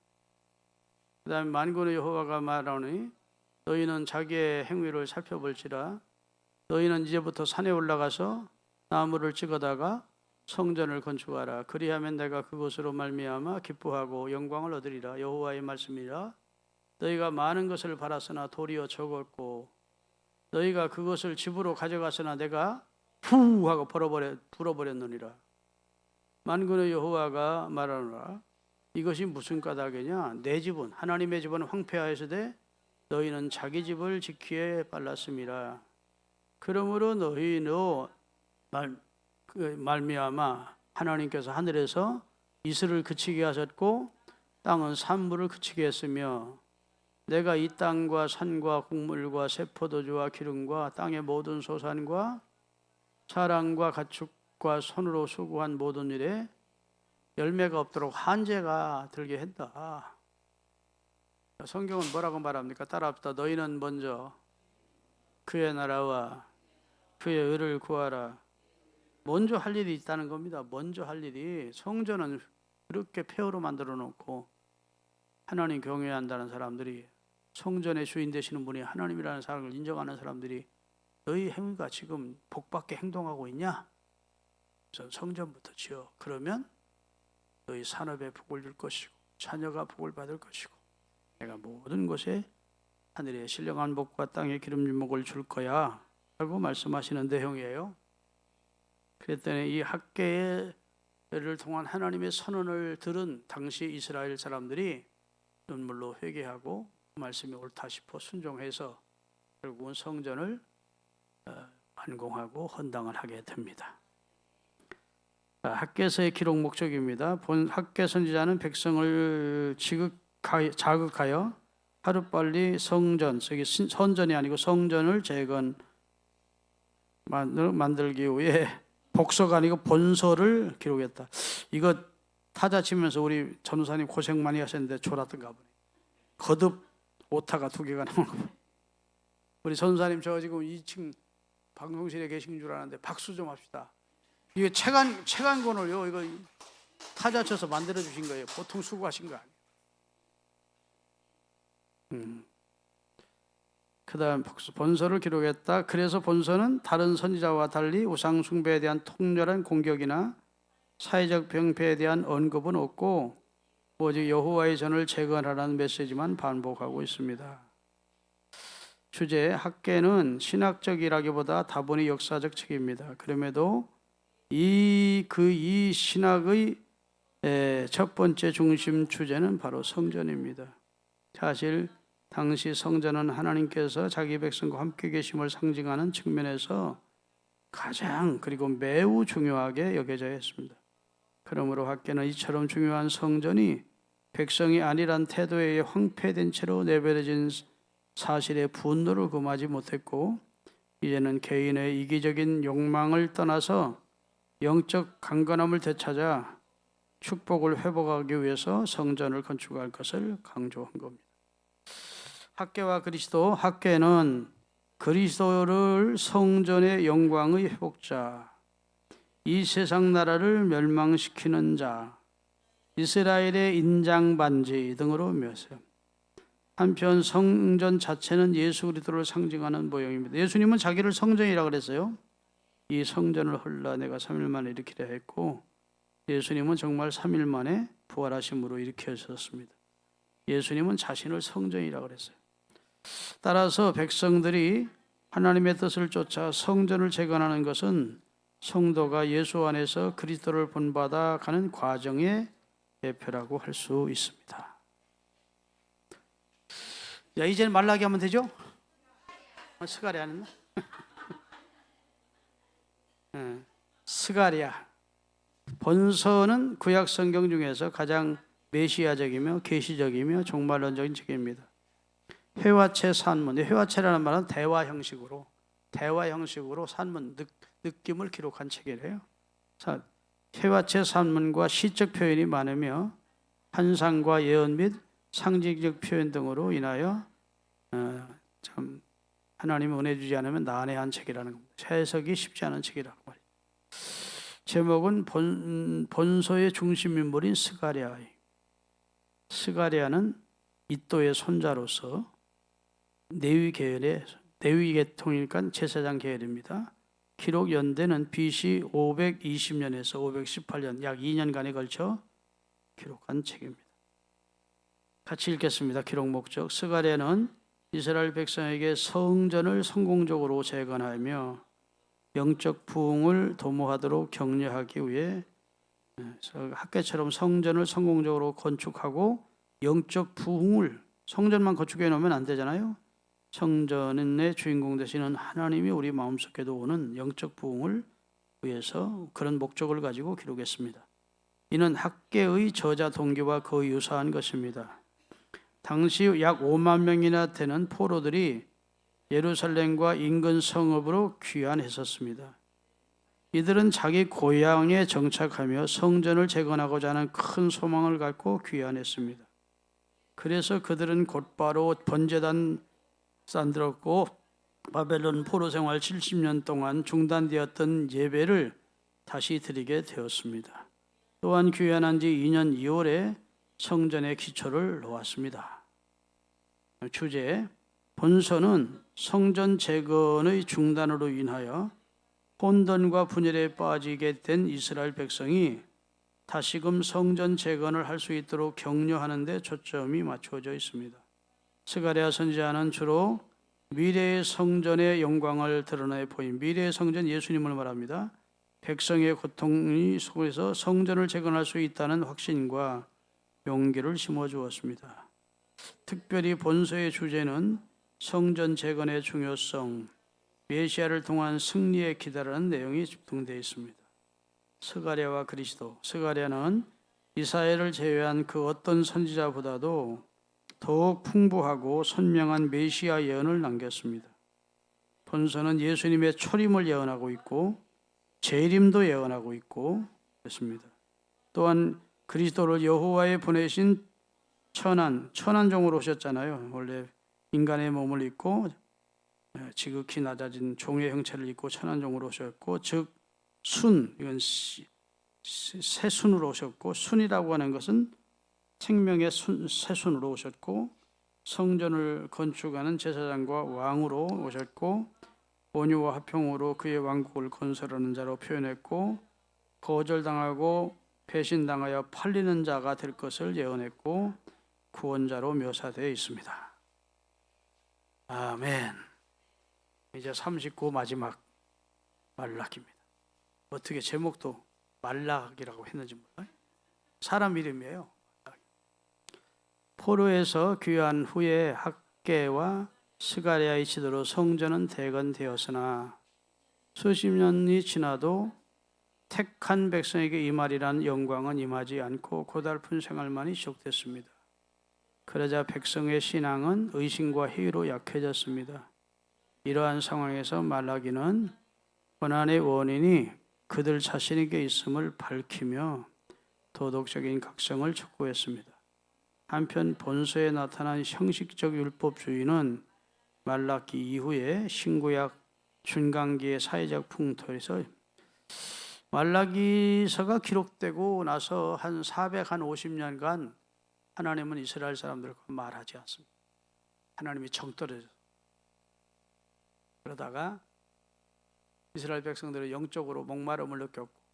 그 다음에 만군의 여호와가 말하노니 너희는 자기의 행위를 살펴볼지라. 너희는 이제부터 산에 올라가서 나무를 찍어다가 성전을 건축하라. 그리하면 내가 그것으로 말미암아 기뻐하고 영광을 얻으리라. 여호와의 말씀이라. 너희가 많은 것을 바랐으나 도리어 적었고 너희가 그것을 집으로 가져갔으나 내가 푸 하고 불어버렸느니라. 만군의 여호와가 말하노라. 이것이 무슨 까닭이냐? 내 집은 하나님의 집은 황폐하였으되 너희는 자기 집을 지키기에 빨랐음이라. 그러므로 너희는 말미암아 하나님께서 하늘에서 이슬을 그치게 하셨고 땅은 산물을 그치게 했으며 내가 이 땅과 산과 곡물과 새 포도주와 기름과 땅의 모든 소산과 사람과 가축과 손으로 수고한 모든 일에 열매가 없도록 한재가 들게 했다. 성경은 뭐라고 말합니까? 따라합시다. 너희는 먼저 그의 나라와 그의 의를 구하라. 먼저 할 일이 있다는 겁니다. 먼저 할 일이 성전은 그렇게 폐허로 만들어 놓고 하나님 경외한다는 사람들이 성전의 주인 되시는 분이 하나님이라는 사람을 인정하는 사람들이 너희 행위가 지금 복받게 행동하고 있냐? 우선 성전부터 지어. 그러면 너희 산업에 복을 줄 것이고 자녀가 복을 받을 것이고 내가 모든 것에 하늘의 신령한 복과 땅의 기름진 복을 줄 거야 라고 말씀하시는 내용이에요. 그랬더니 이 학개를 통한 하나님의 선언을 들은 당시 이스라엘 사람들이 눈물로 회개하고 그 말씀이 옳다 싶어 순종해서 결국은 성전을 완공하고 헌당을 하게 됩니다. 학개서의 기록 목적입니다. 본 학개 선지자는 백성을 자극하여 하루빨리 성전, 선전이 아니고 성전을 만들기 위해 복서가 아니고 본서를 기록했다. 이거 타자 치면서 우리 전우사님 고생 많이 하셨는데 졸았던가 보네. 거듭 오타가 2개가 나오는 거. 우리 전우사님 저 지금 2층 방송실에 계신 줄 아는데 박수 좀 합시다. 이게 체간권을요 이거 타자 쳐서 만들어 주신 거예요. 보통 수고하신 거 아니에요. 그다음 본서를 기록했다. 그래서 본서는 다른 선지자와 달리 우상 숭배에 대한 통렬한 공격이나 사회적 병폐에 대한 언급은 없고 오직 여호와의 전을 재건하라는 메시지만 반복하고 있습니다. 주제 학개는 신학적이라기보다 다분히 역사적 책입니다. 그럼에도 이 신학의 첫 번째 중심 주제는 바로 성전입니다. 사실 당시 성전은 하나님께서 자기 백성과 함께 계심을 상징하는 측면에서 가장 그리고 매우 중요하게 여겨져야 했습니다. 그러므로 학개는 이처럼 중요한 성전이 백성이 아니란 태도에 의해 황폐된 채로 내버려진 사실에 분노를 금하지 못했고, 이제는 개인의 이기적인 욕망을 떠나서 영적 강건함을 되찾아 축복을 회복하기 위해서 성전을 건축할 것을 강조한 겁니다. 학개와 그리스도, 학개는 그리스도를 성전의 영광의 회복자, 이 세상 나라를 멸망시키는 자, 이스라엘의 인장반지 등으로 묘사해요. 한편 성전 자체는 예수 그리스도를 상징하는 모형입니다. 예수님은 자기를 성전이라고 그랬어요. 이 성전을 헐라 내가 3일 만에 일으키려 했고, 예수님은 정말 3일 만에 부활하심으로 일으켜졌습니다. 예수님은 자신을 성전이라고 그랬어요. 따라서 백성들이 하나님의 뜻을 쫓아 성전을 재건하는 것은 성도가 예수 안에서 그리스도를 본받아 가는 과정의 대표라고 할 수 있습니다. 자, 이제는 말라기 하면 되죠? 스가랴 안 했나? 스가랴. 본서는 구약 성경 중에서 가장 메시아적이며 계시적이며 종말론적인 책입니다. 회화체 산문, 회화체라는 말은 대화 형식으로 산문, 느낌을 기록한 책이래요. 회화체 산문과 시적 표현이 많으며 환상과 예언 및 상징적 표현 등으로 인하여 참 하나님이 은혜 주지 않으면 난해한 책이라는 겁니다. 해석이 쉽지 않은 책이라고 말이에요. 제목은 본서의 중심 인물인 스가랴. 스가랴는 이또의 손자로서 레위 계통이니까 제사장 계열입니다. 기록 연대는 BC 520년에서 518년 약 2년간에 걸쳐 기록한 책입니다. 같이 읽겠습니다. 기록 목적. 스가랴는 이스라엘 백성에게 성전을 성공적으로 재건하며 영적 부흥을 도모하도록 격려하기 위해 학개처럼 성전을 성공적으로 건축하고 영적 부흥을, 성전만 건축해 놓으면 안 되잖아요. 성전의 주인공 되시는 하나님이 우리 마음속에도 오는 영적 부흥을 위해서 그런 목적을 가지고 기록했습니다. 이는 학개의 저자 동기와 거의 유사한 것입니다. 당시 약 5만 명이나 되는 포로들이 예루살렘과 인근 성읍으로 귀환했었습니다. 이들은 자기 고향에 정착하며 성전을 재건하고자 하는 큰 소망을 갖고 귀환했습니다. 그래서 그들은 곧바로 번제단 만들었고 바벨론 포로 생활 70년 동안 중단되었던 예배를 다시 드리게 되었습니다. 또한 귀환한 지 2년 2월에 성전의 기초를 놓았습니다. 주제, 본서는 성전 재건의 중단으로 인하여 혼돈과 분열에 빠지게 된 이스라엘 백성이 다시금 성전 재건을 할 수 있도록 격려하는 데 초점이 맞춰져 있습니다. 스가랴 선지자는 주로 미래의 성전의 영광을 드러내 보인 미래의 성전 예수님을 말합니다. 백성의 고통 속에서 성전을 재건할 수 있다는 확신과 용기를 심어주었습니다. 특별히 본서의 주제는 성전 재건의 중요성, 메시아를 통한 승리에 기다라는 내용이 집중되어 있습니다. 스가랴와 그리스도. 스가랴는 이사야를 제외한 그 어떤 선지자보다도 더욱 풍부하고 선명한 메시아 예언을 남겼습니다. 본서는 예수님의 초림을 예언하고 있고 재림도 예언하고 있고 그렇습니다. 또한 그리스도를 여호와의 보내신 천한종으로 오셨잖아요. 원래 인간의 몸을 입고 지극히 낮아진 종의 형체를 입고 천한종으로 오셨고, 즉 이건 새순으로 오셨고, 순이라고 하는 것은 생명의 새순으로 오셨고, 성전을 건축하는 제사장과 왕으로 오셨고, 온유와 화평으로 그의 왕국을 건설하는 자로 표현했고, 거절당하고 배신당하여 팔리는 자가 될 것을 예언했고, 구원자로 묘사되어 있습니다. 아멘. 이제 39 마지막 말락입니다. 어떻게 제목도 말락이라고 했는지 몰라요. 사람 이름이에요. 포로에서 귀환 후에 학계와 스가랴의 지도로 성전은 대건되었으나 수십 년이 지나도 택한 백성에게 이 말이란 영광은 임하지 않고 고달픈 생활만이 지속됐습니다. 그러자 백성의 신앙은 의심과 회의로 약해졌습니다. 이러한 상황에서 말라기는 고난의 원인이 그들 자신에게 있음을 밝히며 도덕적인 각성을 촉구했습니다. 한편 본서에 나타난 형식적 율법주의는 말라기 이후에 신구약 중간기의 사회적 풍토에서 말라기서가 기록되고 나서 한 450년간 하나님은 이스라엘 사람들과 말하지 않습니다. 하나님이 정떨어져. 그러다가 이스라엘 백성들이 영적으로 목마름을 느꼈고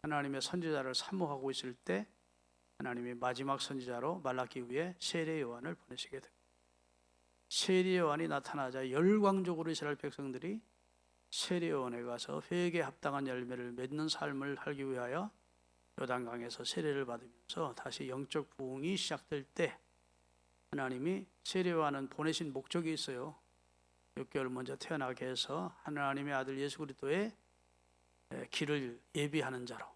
하나님의 선지자를 사모하고 있을 때 하나님이 마지막 선지자로 말라기 후에 세례 요한을 보내시게 됩니다. 세례 요한이 나타나자 열광적으로 이스라엘 백성들이 세례 요한에 가서 회개에 합당한 열매를 맺는 삶을 살기 위하여 요단강에서 세례를 받으면서 다시 영적 부흥이 시작될 때 하나님이 세례 요한은 보내신 목적이 있어요. 6개월 먼저 태어나게 해서 하나님의 아들 예수 그리스도의 길을 예비하는 자로.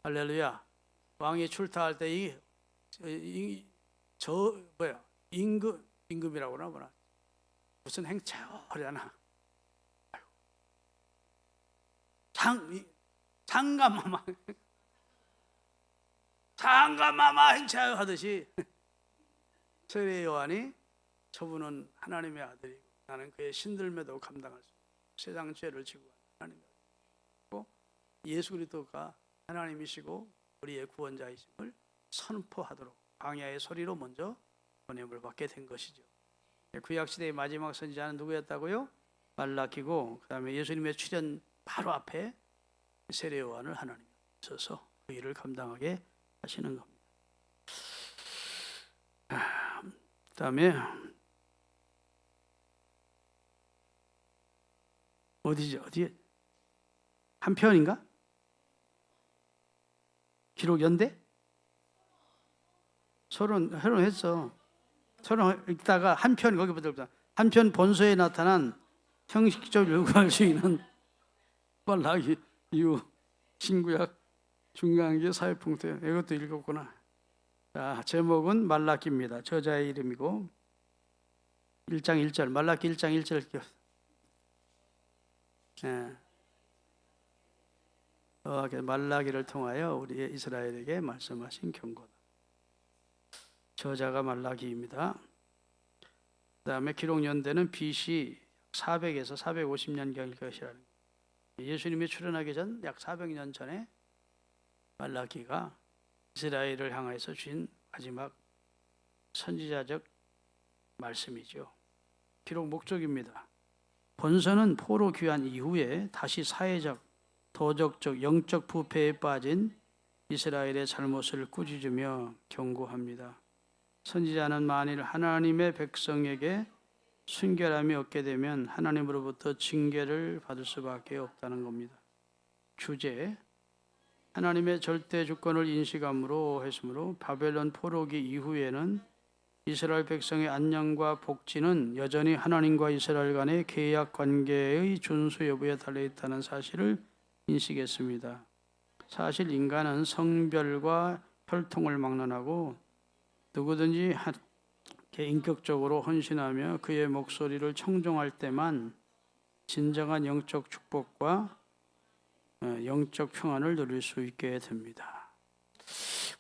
할렐루야. 왕이 출타할 때 임금이라고 하나 무슨 행차요 그러잖아. 장가마마 행차요 하듯이 세례 요한이 저분은 하나님의 아들이고 나는 그의 신들매도 감당할 수 있고 세상 죄를 지고 하나님의 아들이고 예수 그리스도가 하나님이시고 우리의 구원자이심을 선포하도록 광야의 소리로 먼저 보냄을 받게 된 것이죠. 구약시대의 마지막 선지자는 누구였다고요? 말라기고 그 다음에 예수님의 출현 바로 앞에 세례 요한을 하나님이 있어서 그 일을 감당하게 하시는 겁니다. 그 다음에 어디에? 한편인가? 기록 연대? 서론 했어. 서론 읽다가 한편 거기부터 한편 본서에 나타난 형식적 율법주의는 말라기 이후 신구약 중간기 사회풍토 이것도 읽었구나. 자, 제목은 말라기입니다. 저자의 이름이고 1장 1절 말라기 1장 1절 말라기를 통하여 우리 이스라엘에게 말씀하신 경고다. 저자가 말라기입니다. 그 다음에 기록 연대는 BC 400에서 450년경일 것이라는 예수님이 출현하기 전 약 400년 전에 말라기가 이스라엘을 향해서 주신 마지막 선지자적 말씀이죠. 기록 목적입니다. 본서는 포로 귀환 이후에 다시 사회적, 도덕적, 영적 부패에 빠진 이스라엘의 잘못을 꾸짖으며 경고합니다. 선지자는 만일 하나님의 백성에게 순결함이 없게 되면 하나님으로부터 징계를 받을 수밖에 없다는 겁니다. 주제, 하나님의 절대 주권을 인식함으로 했으므로 바벨론 포로기 이후에는 이스라엘 백성의 안녕과 복지는 여전히 하나님과 이스라엘 간의 계약 관계의 준수 여부에 달려있다는 사실을 인식했습니다. 사실 인간은 성별과 혈통을 막론하고 누구든지 인격적으로 헌신하며 그의 목소리를 청종할 때만 진정한 영적 축복과 영적 평안을 누릴 수 있게 됩니다.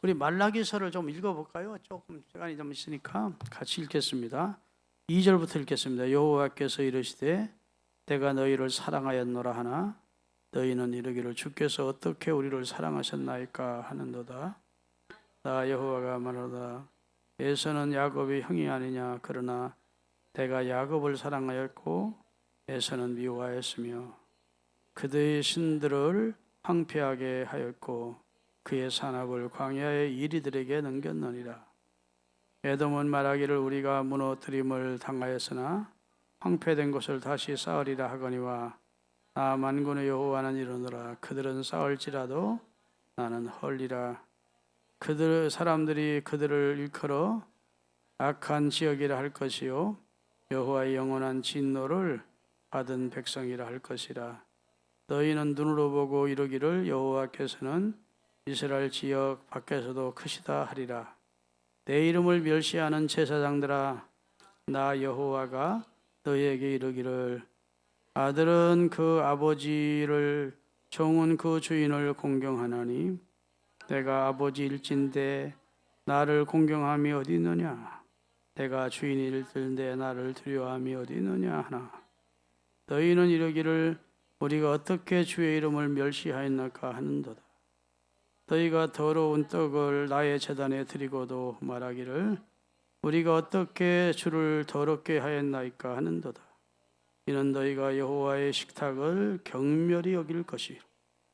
우리 말라기서를 좀 읽어볼까요? 조금 시간이 좀 있으니까 같이 읽겠습니다. 2절부터 읽겠습니다. 여호와께서 이르시되 내가 너희를 사랑하였노라 하나 너희는 이르기를 주께서 어떻게 우리를 사랑하셨나이까 하는도다. 나 여호와가 말하노라 에서는 야곱의 형이 아니냐 그러나 내가 야곱을 사랑하였고 에서는 미워하였으며 그들의 신들을 황폐하게 하였고 그의 산업을 광야의 이리들에게 넘겼느니라. 에돔은 말하기를 우리가 무너뜨림을 당하였으나 황폐된 곳을 다시 쌓으리라 하거니와 나 만군의 여호와는 이르노라 그들은 쌓을지라도 나는 헐리라. 그들 사람들이 그들을 일컬어 악한 지역이라 할 것이요 여호와의 영원한 진노를 받은 백성이라 할 것이라. 너희는 눈으로 보고 이르기를 여호와께서는 이스라엘 지역 밖에서도 크시다 하리라. 내 이름을 멸시하는 제사장들아, 나 여호와가 너희에게 이르기를 아들은 그 아버지를, 종은 그 주인을 공경하나니 내가 아버지일진데 나를 공경함이 어디 있느냐? 내가 주인일진데 나를 두려워함이 어디 있느냐 하나. 너희는 이르기를 우리가 어떻게 주의 이름을 멸시하였나까 하는도다. 너희가 더러운 떡을 나의 제단에 드리고도 말하기를 우리가 어떻게 주를 더럽게 하였나이까 하는도다. 이는 너희가 여호와의 식탁을 경멸히 여길 것이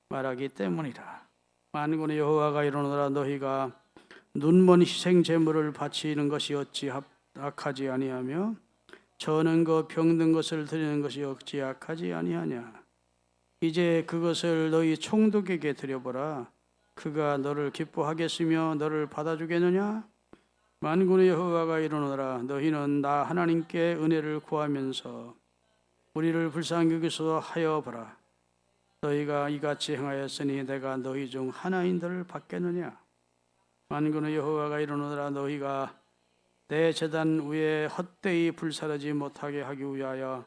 말하기 때문이라. 만군의 여호와가 이르노라. 너희가 눈먼 희생 제물을 바치는 것이 어찌 악하지 아니하며 저는 그 병든 것을 드리는 것이 어찌 악하지 아니하냐. 이제 그것을 너희 총독에게 드려보라. 그가 너를 기뻐하겠으며 너를 받아주겠느냐? 만군의 여호와가 이르노라. 너희는 나 하나님께 은혜를 구하면서 우리를 불쌍히 여기서 하여 보라. 너희가 이같이 행하였으니 내가 너희 중 하나인들을 받겠느냐? 만군의 여호와가 이르노라. 너희가 내 제단 위에 헛되이 불사르지 못하게 하기 위하여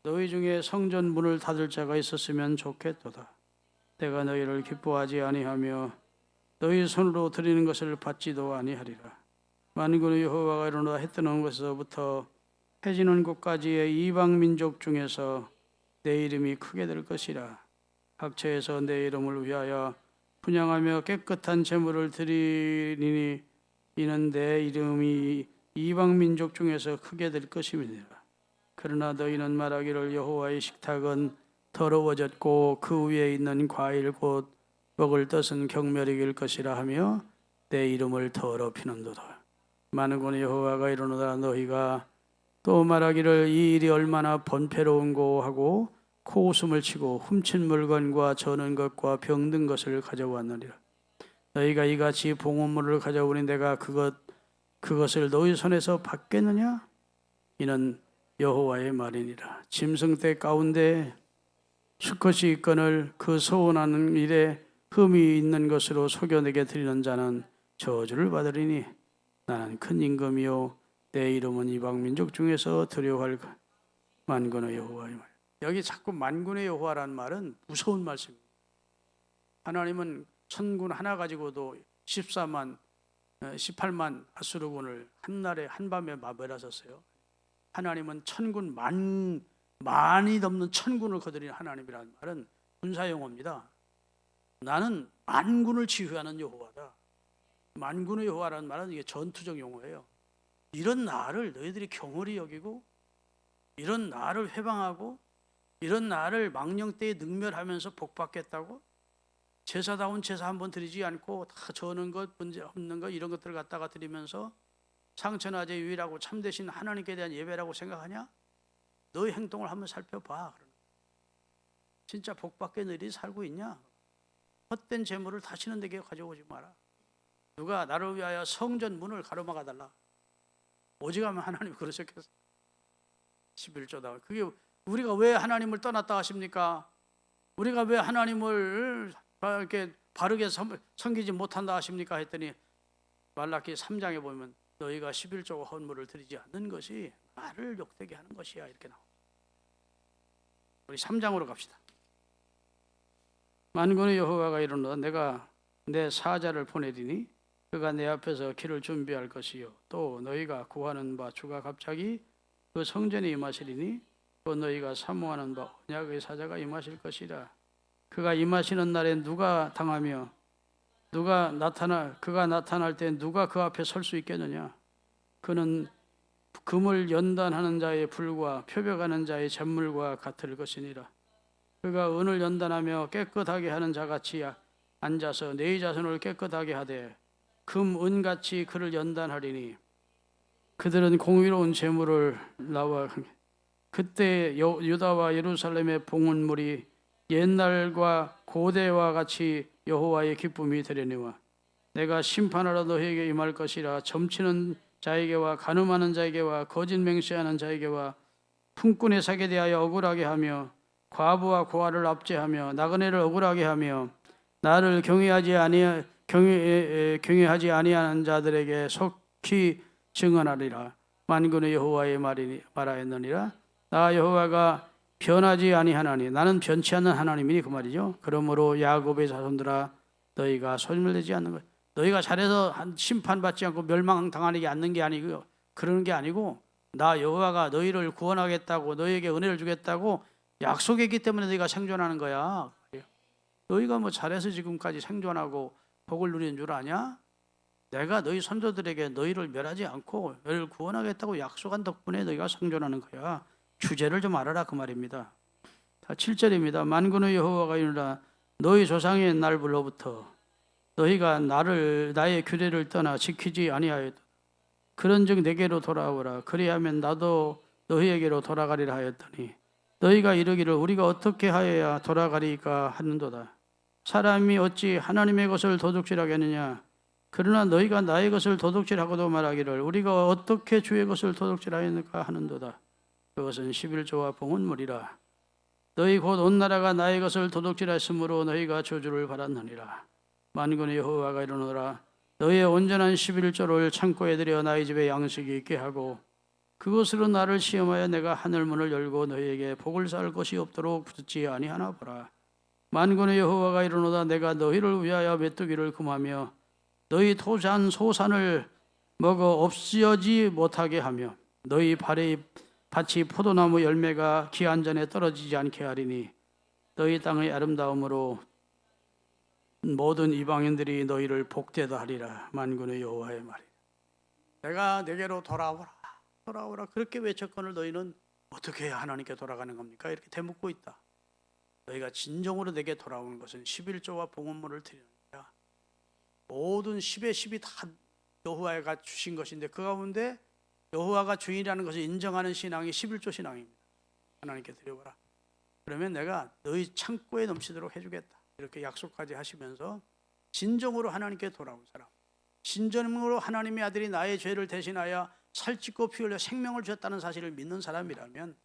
너희 중에 성전 문을 닫을 자가 있었으면 좋겠도다. 내가 너희를 기뻐하지 아니하며 너희 손으로 드리는 것을 받지도 아니하리라. 만군의 여호와가 이르노라. 해 뜨는 곳에서부터 해 지는 곳까지의 이방 민족 중에서 내 이름이 크게 될 것이라. 각처에서 내 이름을 위하여 분향하며 깨끗한 제물을 드리니 이는 내 이름이 이방 민족 중에서 크게 될 것임이니라. 그러나 너희는 말하기를 여호와의 식탁은 더러워졌고 그 위에 있는 과일 곧 먹을 뜻은 경멸이 길 것이라 하며 내 이름을 더럽히는도다. 만군의 여호와가 이르노라. 너희가 또 말하기를 이 일이 얼마나 번패로운고 하고 코웃음을 치고 훔친 물건과 저는 것과 병든 것을 가져왔느니라. 너희가 이같이 봉헌물을 가져오니 내가 그것을 너희 손에서 받겠느냐? 이는 여호와의 말이니라. 짐승떼 가운데 수컷이 있거늘 그 소원하는 일에 흠이 있는 것으로 속여내게 드리는 자는 저주를 받으리니 나는 큰 임금이요 내 이름은 이방 민족 중에서 두려워할 만군의 여호와의 말. 여기 자꾸 만군의 여호와라는 말은 무서운 말씀입니다. 하나님은 천군 하나 가지고도 18만 아수르군을 한날에 한밤에 멸하셨어요. 하나님은 천군 만이 넘는 천군을 거느린 하나님이라는 말은 군사용어입니다. 나는 만군을 지휘하는 여호와다. 만군의 여호와라는 말은 이게 전투적 용어예요. 이런 나를 너희들이 경홀히 여기고 이런 나를 회방하고 이런 나를 망령때에 능멸하면서 복받겠다고 제사다운 제사 한번 드리지 않고 다 저는 것, 문제 없는 것 이런 것들을 갖다가 드리면서 상천하제 유일하고 참되신 하나님께 대한 예배라고 생각하냐? 너의 행동을 한번 살펴봐. 진짜 복받게 너희들이 살고 있냐? 헛된 재물을 다시는 내게 가져오지 마라. 누가 나를 위하여 성전 문을 가로막아 달라. 오직하면 하나님이 그러셨겠어. 11조다. 그게 우리가 왜 하나님을 떠났다 하십니까? 우리가 왜 하나님을 이렇게 바르게 섬기지 못한다 하십니까? 했더니 말라기 3장에 보면 너희가 11조와 헌물을 드리지 않는 것이 나를 욕되게 하는 것이야 이렇게 나옵니다. 우리 3장으로 갑시다. 만군의 여호와가 이르노라. 내가 내 사자를 보내리니 그가 내 앞에서 길을 준비할 것이요 또 너희가 구하는 바 주가 갑자기 그 성전에 임하시리니 또 너희가 사모하는 바 언약의 사자가 임하실 것이라. 그가 임하시는 날에 누가 당하며 그가 나타날 때 누가 그 앞에 설 수 있겠느냐? 그는 금을 연단하는 자의 불과 표벽하는 자의 잿물과 같을 것이니라. 그가 은을 연단하며 깨끗하게 하는 자같이 앉아서 네 자손을 깨끗하게 하되 금, 은같이 그를 연단하리니 그들은 공의로운 재물을 나와 그때 유다와 예루살렘의 봉헌물이 옛날과 고대와 같이 여호와의 기쁨이 되려니와 내가 심판하러 너희에게 임할 것이라. 점치는 자에게와 간음하는 자에게와 거짓 맹세하는 자에게와 품꾼의 사기에 대하여 억울하게 하며 과부와 고아를 압제하며 나그네를 억울하게 하며 나를 경외하지 아니하는 자들에게 속히 증언하리라. 만군의 여호와의 말하였느니라. 나 여호와가 변하지 아니하나니 나는 변치 않는 하나님이니 그 말이죠. 그러므로 야곱의 자손들아 너희가 소멸되지 않는 것. 너희가 잘해서 심판받지 않고 멸망당하지 않는 게 아니고 그러는 게 아니고 나 여호와가 너희를 구원하겠다고 너희에게 은혜를 주겠다고 약속했기 때문에 너희가 생존하는 거야. 너희가 뭐 잘해서 지금까지 생존하고 복을 누리는 줄 아냐? 내가 너희 선조들에게 너희를 멸하지 않고 너희를 구원하겠다고 약속한 덕분에 너희가 생존하는 거야. 주제를 좀 알아라 그 말입니다. 7절입니다. 만군의 여호와가 이르노라. 너희 조상의 날로부터 너희가 나의 규례를 떠나 지키지 아니하였다. 그런즉 내게로 돌아오라. 그리하면 나도 너희에게로 돌아가리라 하였더니 너희가 이르기를 우리가 어떻게 하여야 돌아가리까 하는도다. 사람이 어찌 하나님의 것을 도둑질하겠느냐. 그러나 너희가 나의 것을 도둑질하고도 말하기를 우리가 어떻게 주의 것을 도둑질하였는가 하는도다. 그것은 11조와 봉헌물이라. 너희 곧 온 나라가 나의 것을 도둑질하였으므로 너희가 저주를 받았느니라. 만군의 여호와가 이르노라. 너희의 온전한 11조를 창고에 들여 나의 집에 양식이 있게 하고 그것으로 나를 시험하여 내가 하늘문을 열고 너희에게 복을 쌓을 것이 없도록 붙지 아니하나 보라. 만군의 여호와가 이르노다. 내가 너희를 위하여 메뚜기를 금하며 너희 토산 소산을 먹어 없어지 못하게 하며 너희 밭이 포도나무 열매가 기한 전에 떨어지지 않게 하리니 너희 땅의 아름다움으로 모든 이방인들이 너희를 복되다 하리라. 만군의 여호와의 말이. 내가 내게로 돌아오라 돌아오라 그렇게 외쳤거늘 너희는 어떻게 해야 하나님께 돌아가는 겁니까? 이렇게 되묻고 있다. 너희가 진정으로 내게 돌아오는 것은 11조와 봉헌물을 드리는 거야. 모든 10의 10이 다 여호와가 주신 것인데 그 가운데 여호와가 주인이라는 것을 인정하는 신앙이 11조 신앙입니다. 하나님께 드려보라. 그러면 내가 너희 창고에 넘치도록 해주겠다. 이렇게 약속까지 하시면서 진정으로 하나님께 돌아온 사람, 진정으로 하나님의 아들이 나의 죄를 대신하여 살찌고 피 흘려 생명을 주었다는 사실을 믿는 사람이라면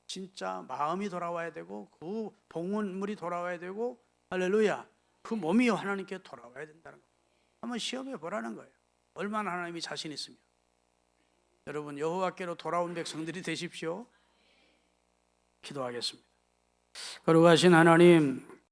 진짜 마음이 돌아와야 되고 그 봉헌물이 돌아와야 되고 할렐루야 그 몸이 하나님께 돌아와야 된다는 거예요. 한번 시험해 보라는 거예요. 얼마나 하나님이 자신 있으며. 여러분 여호와께로 돌아온 백성들이 되십시오. 기도하겠습니다. 거룩하신 하나님,